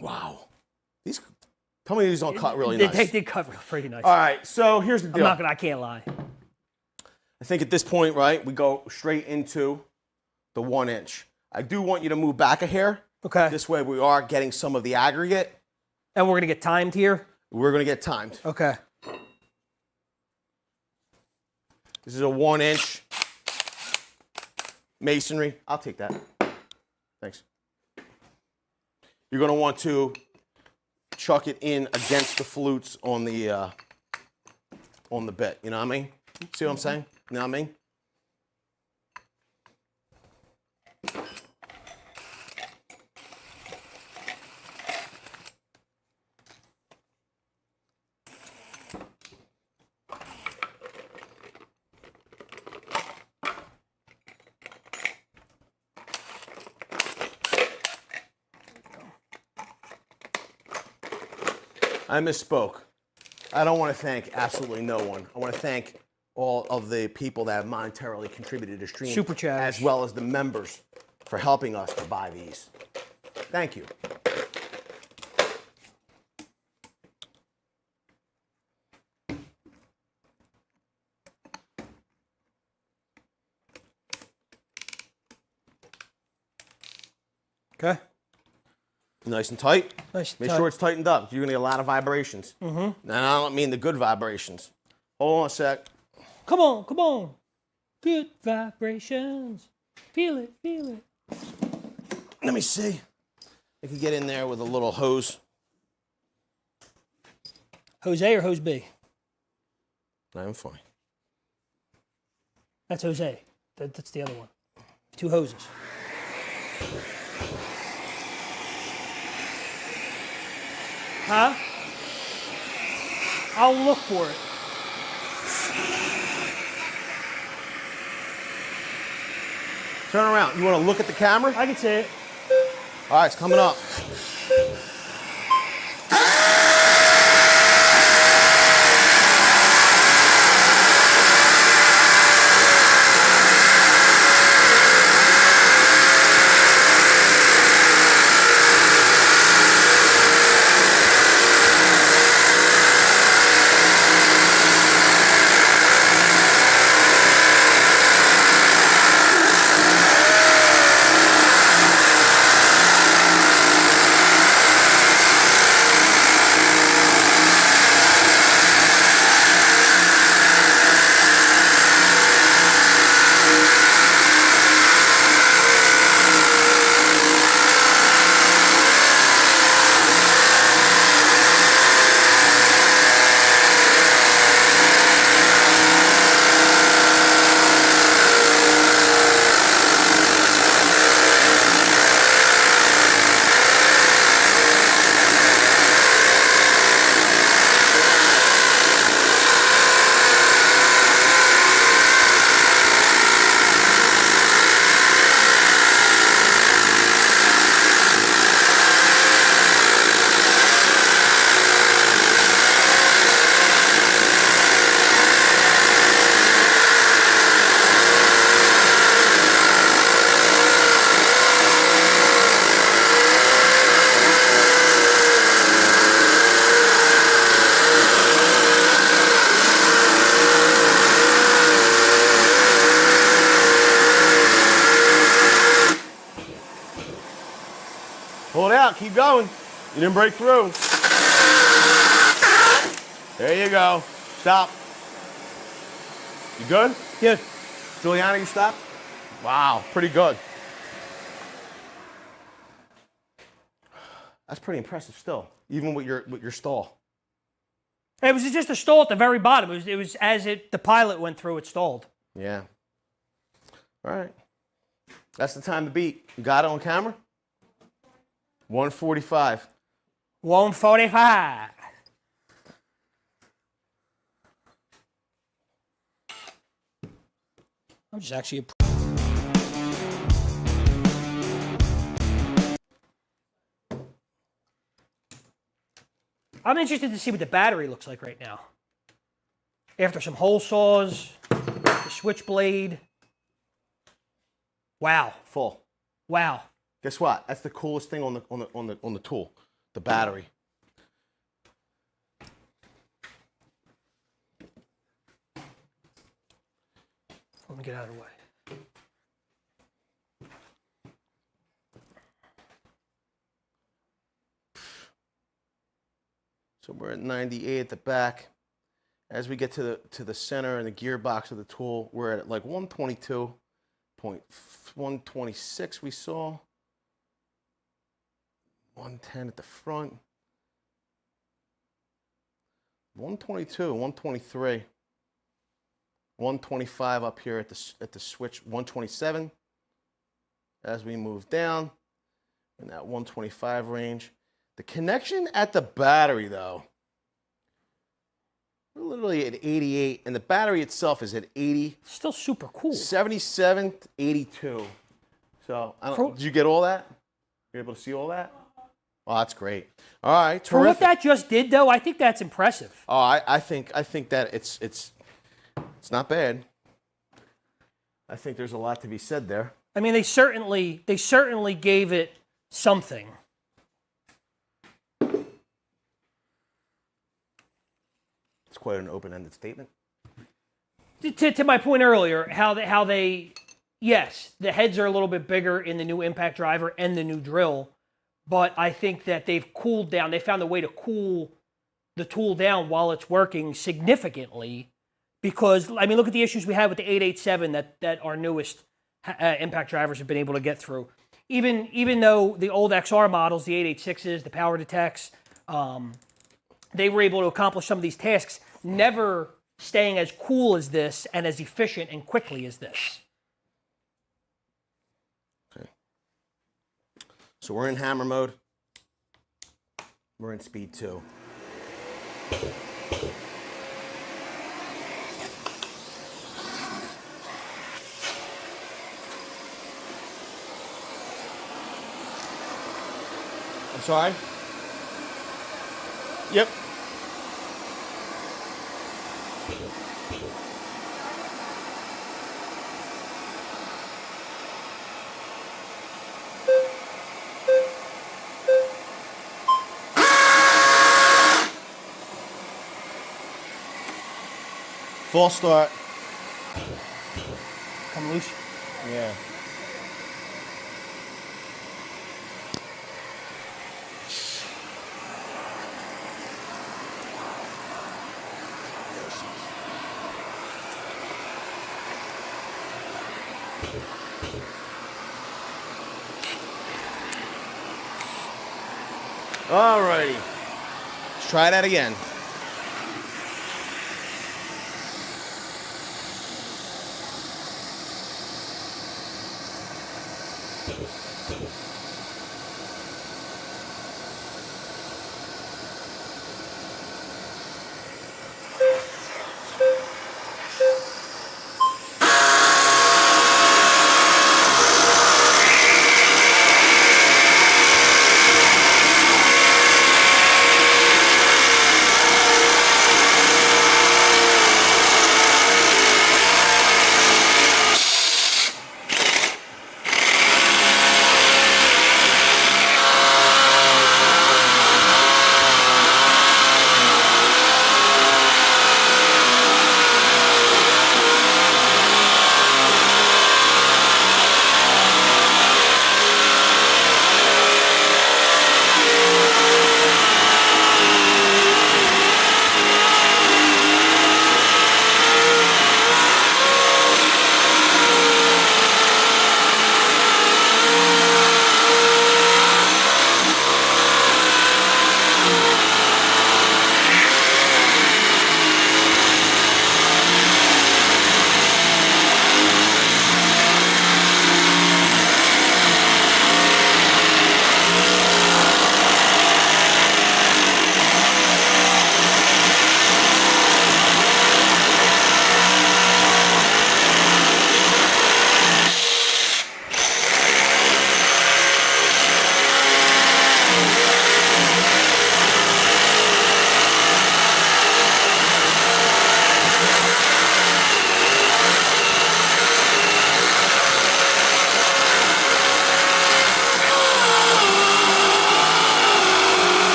Wow. Tell me these don't cut really nice. They did cover pretty nice. All right, so here's the deal. I can't lie. I think at this point, right, we go straight into the 1 inch. I do want you to move back a hair. Okay. This way we are getting some of the aggregate. And we're going to get timed here? We're going to get timed. Okay. This is a 1 inch masonry. I'll take that. Thanks. You're going to want to chuck it in against the flutes on the bit. You know what I mean? See what I'm saying? You know what I mean? I misspoke. I don't want to thank absolutely no one. I want to thank all of the people that have monetarily contributed to stream, Super chat, as well as the members for helping us to buy these. Thank you. Okay. Nice and tight. Nice and Make tight. sure it's tightened up. You're gonna get a lot of vibrations. Mm-hmm. And I don't mean the good vibrations. Hold on a sec. Come on, come on. Good vibrations. Feel it, feel it. Let me see. I could get in there with a little hose. Jose or Hose B? I'm fine. That's Jose. That's the other one. 2 hoses. Huh? I'll look for it. Turn around. You want to look at the camera? I can see it. All right, it's coming up. Pull it out. Keep going. You didn't break through. There you go. Stop. You good? Good. Juliana, you stop? Wow, pretty good. That's pretty impressive still, even with your stall. It was just a stall at the very bottom. It was as the pilot went through, it stalled. Yeah. All right. That's the time to beat. You got it on camera? 145. 145. I'm just actually. I'm interested to see what the battery looks like right now. After some hole saws, the Switchblade. Wow. Full. Wow. Guess what? That's the coolest thing on the tool, the battery. me get out of the way. So we're at 98 at the back. As we get to the center and the gearbox of the tool, we're at like 122.126 we saw. 110 at the front. 122, 123. 125 up here at the switch, 127 as we move down in that 125 range. The connection at the battery, though, we're literally at 88, and the battery itself is at 80. Still super cool. 77, 82. So, did you get all that? You able to see all that? Oh, that's great. All right, terrific. For what that just did, though, I think that's impressive. Oh, I think that it's not bad. I think there's a lot to be said there. I mean, they certainly gave it something. It's quite an open-ended statement. To my point earlier, how they, yes, the heads are a little bit bigger in the new impact driver and the new drill, but I think that they've cooled down. They found a way to cool the tool down while it's working significantly. Because, I mean, look at the issues we had with the 887 that our newest impact drivers have been able to get through. Even though the old XR models, the 886s, the Power Detects, they were able to accomplish some of these tasks, never staying as cool as this and as efficient and quickly as this. Okay. So we're in hammer mode. We're in speed 2. I'm sorry? Yep. False start. Come loose. Yeah. Alrighty. Let's try that again.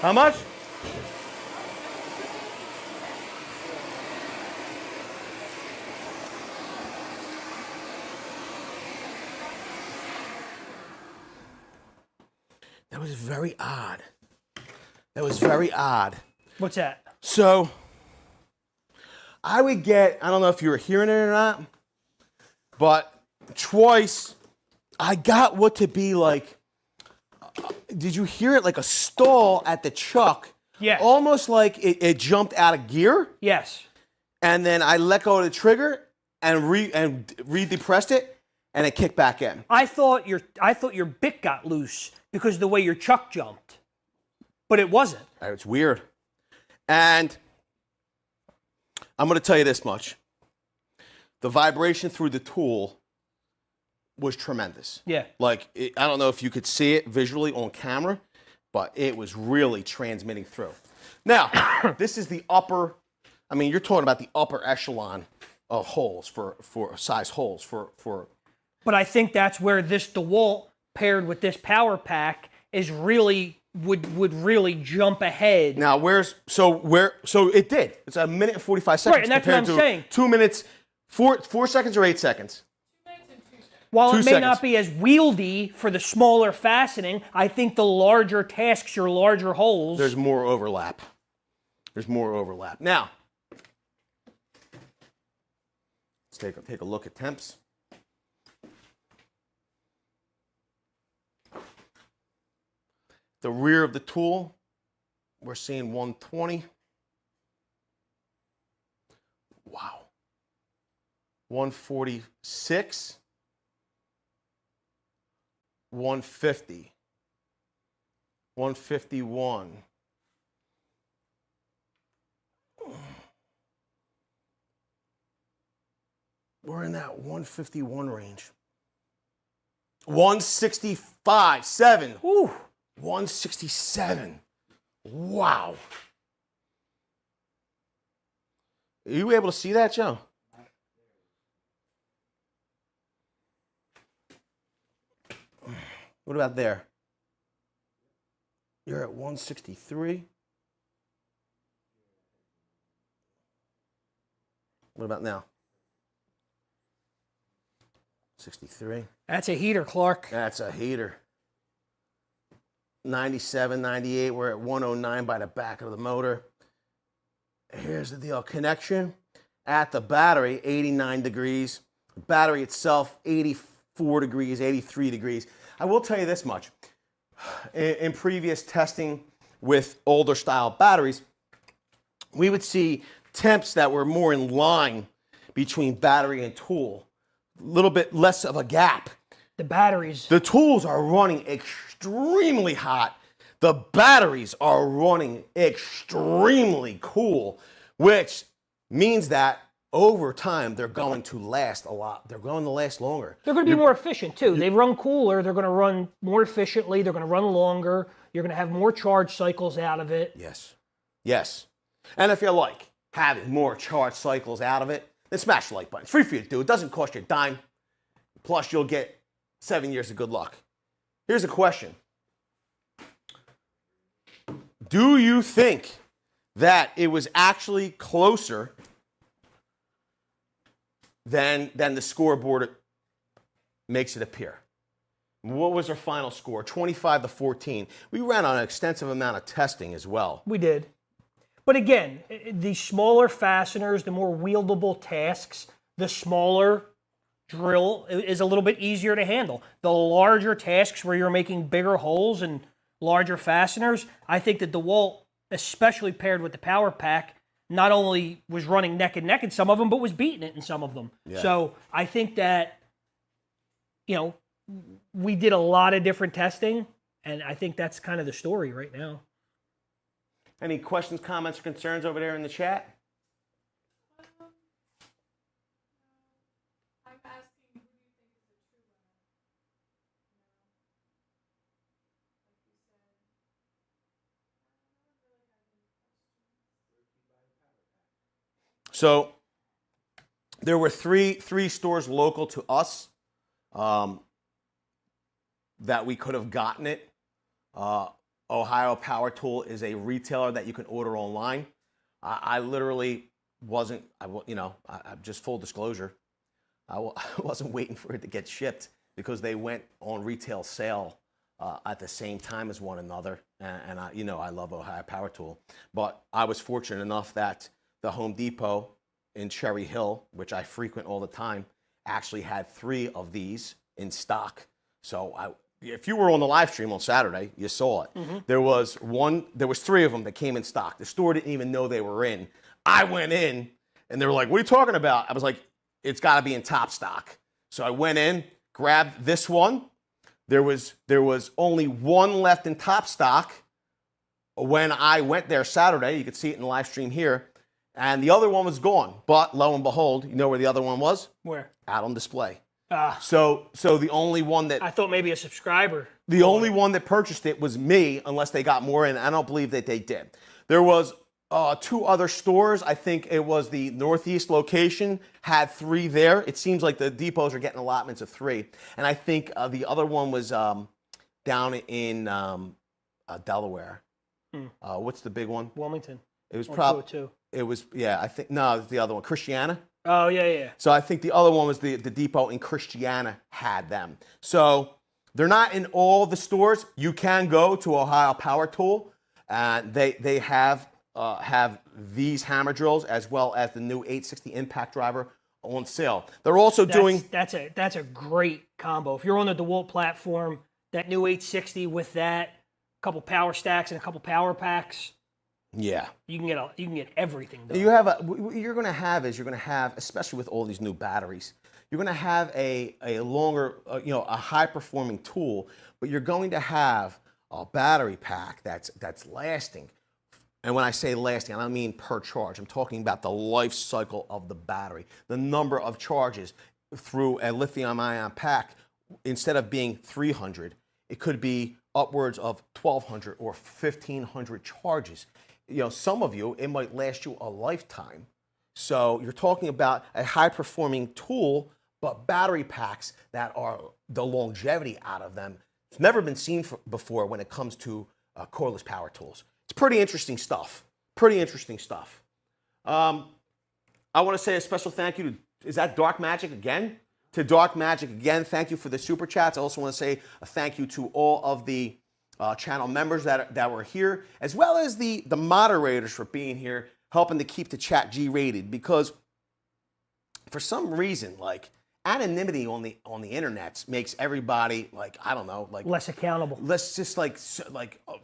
How much? That was very odd. That was very odd. What's that? So, I would get, I don't know if you were hearing it or not, but twice I got what to be like, did you hear it? Like a stall at the chuck. Yes. Almost like it jumped out of gear. Yes. And then I let go of the trigger and re-depressed it, and it kicked back in. I thought your bit got loose because of the way your chuck jumped, but it wasn't. It's weird. And I'm going to tell you this much. The vibration through the tool was tremendous. Yeah. Like, I don't know if you could see it visually on camera, but it was really transmitting through. Now, this is the upper, I mean, you're talking about the upper echelon of holes for size holes for. But I think that's where this DeWALT paired with this power pack is really would really jump ahead. Now, so it did. It's a minute and 45 seconds. Right, and that's what I'm saying. 2 minutes, 4 seconds or 8 seconds. While 2 it may seconds. not be as wieldy for the smaller fastening, I think the larger tasks, your larger holes. There's more overlap. There's more overlap. Now, let's take a look at temps. The rear of the tool, we're seeing 120. Wow. 146. 150. 151. We're in that 151 range. 165, 7. Ooh. 167. Wow. Are you able to see that, Joe? What about there? You're at 163. What about now? 63. That's a heater, Clark. That's a heater. 97, 98, we're at 109 by the back of the motor. Here's the deal. Connection at the battery, 89 degrees. The battery itself, 84 degrees, 83 degrees. I will tell you this much. In previous testing with older style batteries, we would see temps that were more in line between battery and tool. A little bit less of a gap. The batteries. The tools are running extremely hot. The batteries are running extremely cool, which means that over time they're going to last a lot. They're going to last longer. They're going to be more efficient too. They run cooler. They're going to run more efficiently. They're going to run longer. You're going to have more charge cycles out of it. Yes. Yes. And if you like having more charge cycles out of it, then smash the like button. It's free for you to do. It doesn't cost you a dime. Plus, you'll get 7 years of good luck. Here's a question. Do you think that it was actually closer than the scoreboard makes it appear? What was our final score? 25-14. We ran on an extensive amount of testing as well. We did. But again, the smaller fasteners, the more wieldable tasks, the smaller drill is a little bit easier to handle. The larger tasks where you're making bigger holes and larger fasteners, I think that DeWALT, especially paired with the power pack, not only was running neck and neck in some of them, but was beating it in some of them. Yeah. So I think that, we did a lot of different testing, and I think that's kind of the story right now. Any questions, comments, or concerns over there in the chat? I'm asking, who do you think is the true winner? So there were three stores local to us that we could have gotten it. Ohio Power Tool is a retailer that you can order online. I literally wasn't, just full disclosure, I wasn't waiting for it to get shipped because they went on retail sale at the same time as one another. And I love Ohio Power Tool. But I was fortunate enough that the Home Depot in Cherry Hill, which I frequent all the time, actually had 3 of these in stock. So if you were on the live stream on Saturday, you saw it. Mm-hmm. There was 3 of them that came in stock. The store didn't even know they were in. I went in and they were like, "What are you talking about?" I was like, "It's got to be in top stock." So I went in, grabbed this one. There was only one left in top stock when I went there Saturday. You could see it in the live stream here. And the other one was gone. But lo and behold, you know where the other one was? Where? Out on display. So the only one that... I thought maybe a subscriber. The only one that purchased it was me, unless they got more in. I don't believe that they did. There was 2 other stores. I think it was the Northeast location, had 3 there. It seems like the depots are getting allotments of 3. And I think the other one was down in Delaware. What's the big one? Wilmington. It was probably... It was, I think, no, it was the other one, Christiana. Oh, yeah. So I think the other one was the depot in Christiana had them. So they're not in all the stores. You can go to Ohio Power Tool. They have these hammer drills as well as the new 860 impact driver on sale. They're also doing... That's a great combo. If you're on the DeWALT platform, that new 860 with that, a couple power stacks and a couple power packs... Yeah, you can get everything done. You're going to have, especially with all these new batteries, you're going to have a longer, a high performing tool, but you're going to have a battery pack that's lasting. And when I say lasting, I don't mean per charge. I'm talking about the life cycle of the battery, the number of charges through a lithium-ion pack. Instead of being 300, it could be upwards of 1,200 or 1,500 charges. Some of you, it might last you a lifetime. So you're talking about a high-performing tool, but battery packs that are the longevity out of them. It's never been seen before when it comes to cordless power tools. It's pretty interesting stuff. I want to say a special thank you to, is that Dark Magic again? To Dark Magic again, thank you for the super chats. I also want to say a thank you to all of the channel members that were here, as well as the moderators for being here, helping to keep the chat G-rated, because for some reason, like, anonymity on the internet makes everybody, like, I don't know, like less accountable. Less just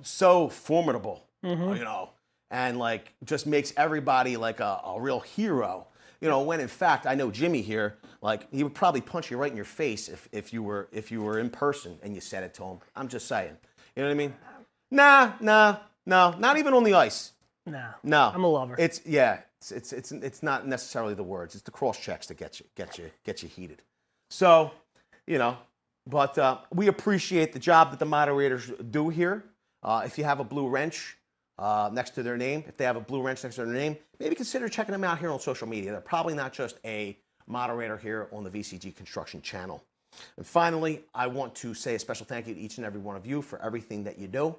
so formidable, and like just makes everybody like a real hero. When in fact I know Jimmy here, like he would probably punch you right in your face if you were in person and you said it to him. I'm just saying. You know what I mean? No, not even on the ice. No. I'm a lover. It's not necessarily the words. It's the cross checks that get you heated. So, but we appreciate the job that the moderators do here. If you have a blue wrench next to their name, maybe consider checking them out here on social media. They're probably not just a moderator here on the VCG Construction channel. And finally, I want to say a special thank you to each and every one of you for everything that you do.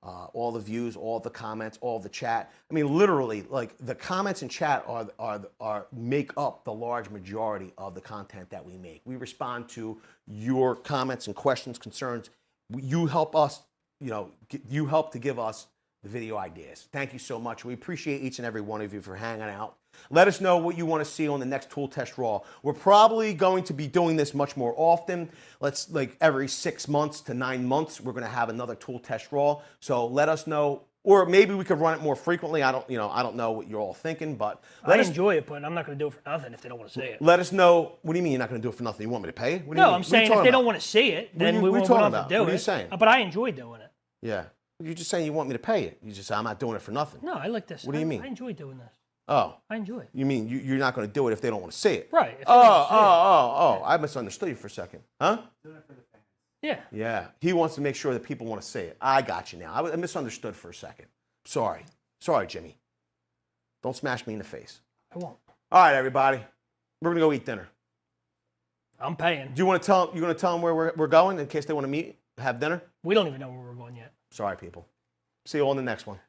All the views, all the comments, all the chat. I mean, literally, like the comments and chat are make up the large majority of the content that we make. We respond to your comments and questions, concerns. You help us, you help to give us the video ideas. Thank you so much. We appreciate each and every one of you for hanging out. Let us know what you want to see on the next Tool Test Raw. We're probably going to be doing this much more often. Let's like every 6 months to 9 months, we're going to have another Tool Test Raw. So let us know, or maybe we could run it more frequently. I don't know what you're all thinking, but I enjoy it, but I'm not going to do it for nothing if they don't want to see it. Let us know. What do you mean you're not going to do it for nothing? You want me to pay it? No, I'm saying if they don't want to see it, then we won't have to do it. What are you saying? But I enjoy doing it. Yeah. You're just saying you want me to pay it. You just say I'm not doing it for nothing. No, I like this. What do you mean? I enjoy doing this. Oh. I enjoy it. You mean you're not going to do it if they don't want to see it? Right. Oh. I misunderstood you for a second. Huh? Doing it for the fans. Yeah. Yeah. He wants to make sure that people want to see it. I got you now. I misunderstood for a second. Sorry, Jimmy. Don't smash me in the face. I won't. All right, everybody. We're going to go eat dinner. I'm paying. Do you want to tell them? You're going to tell them where we're going in case they want to have dinner? We don't even know where we're going yet. Sorry, people. See you on the next one.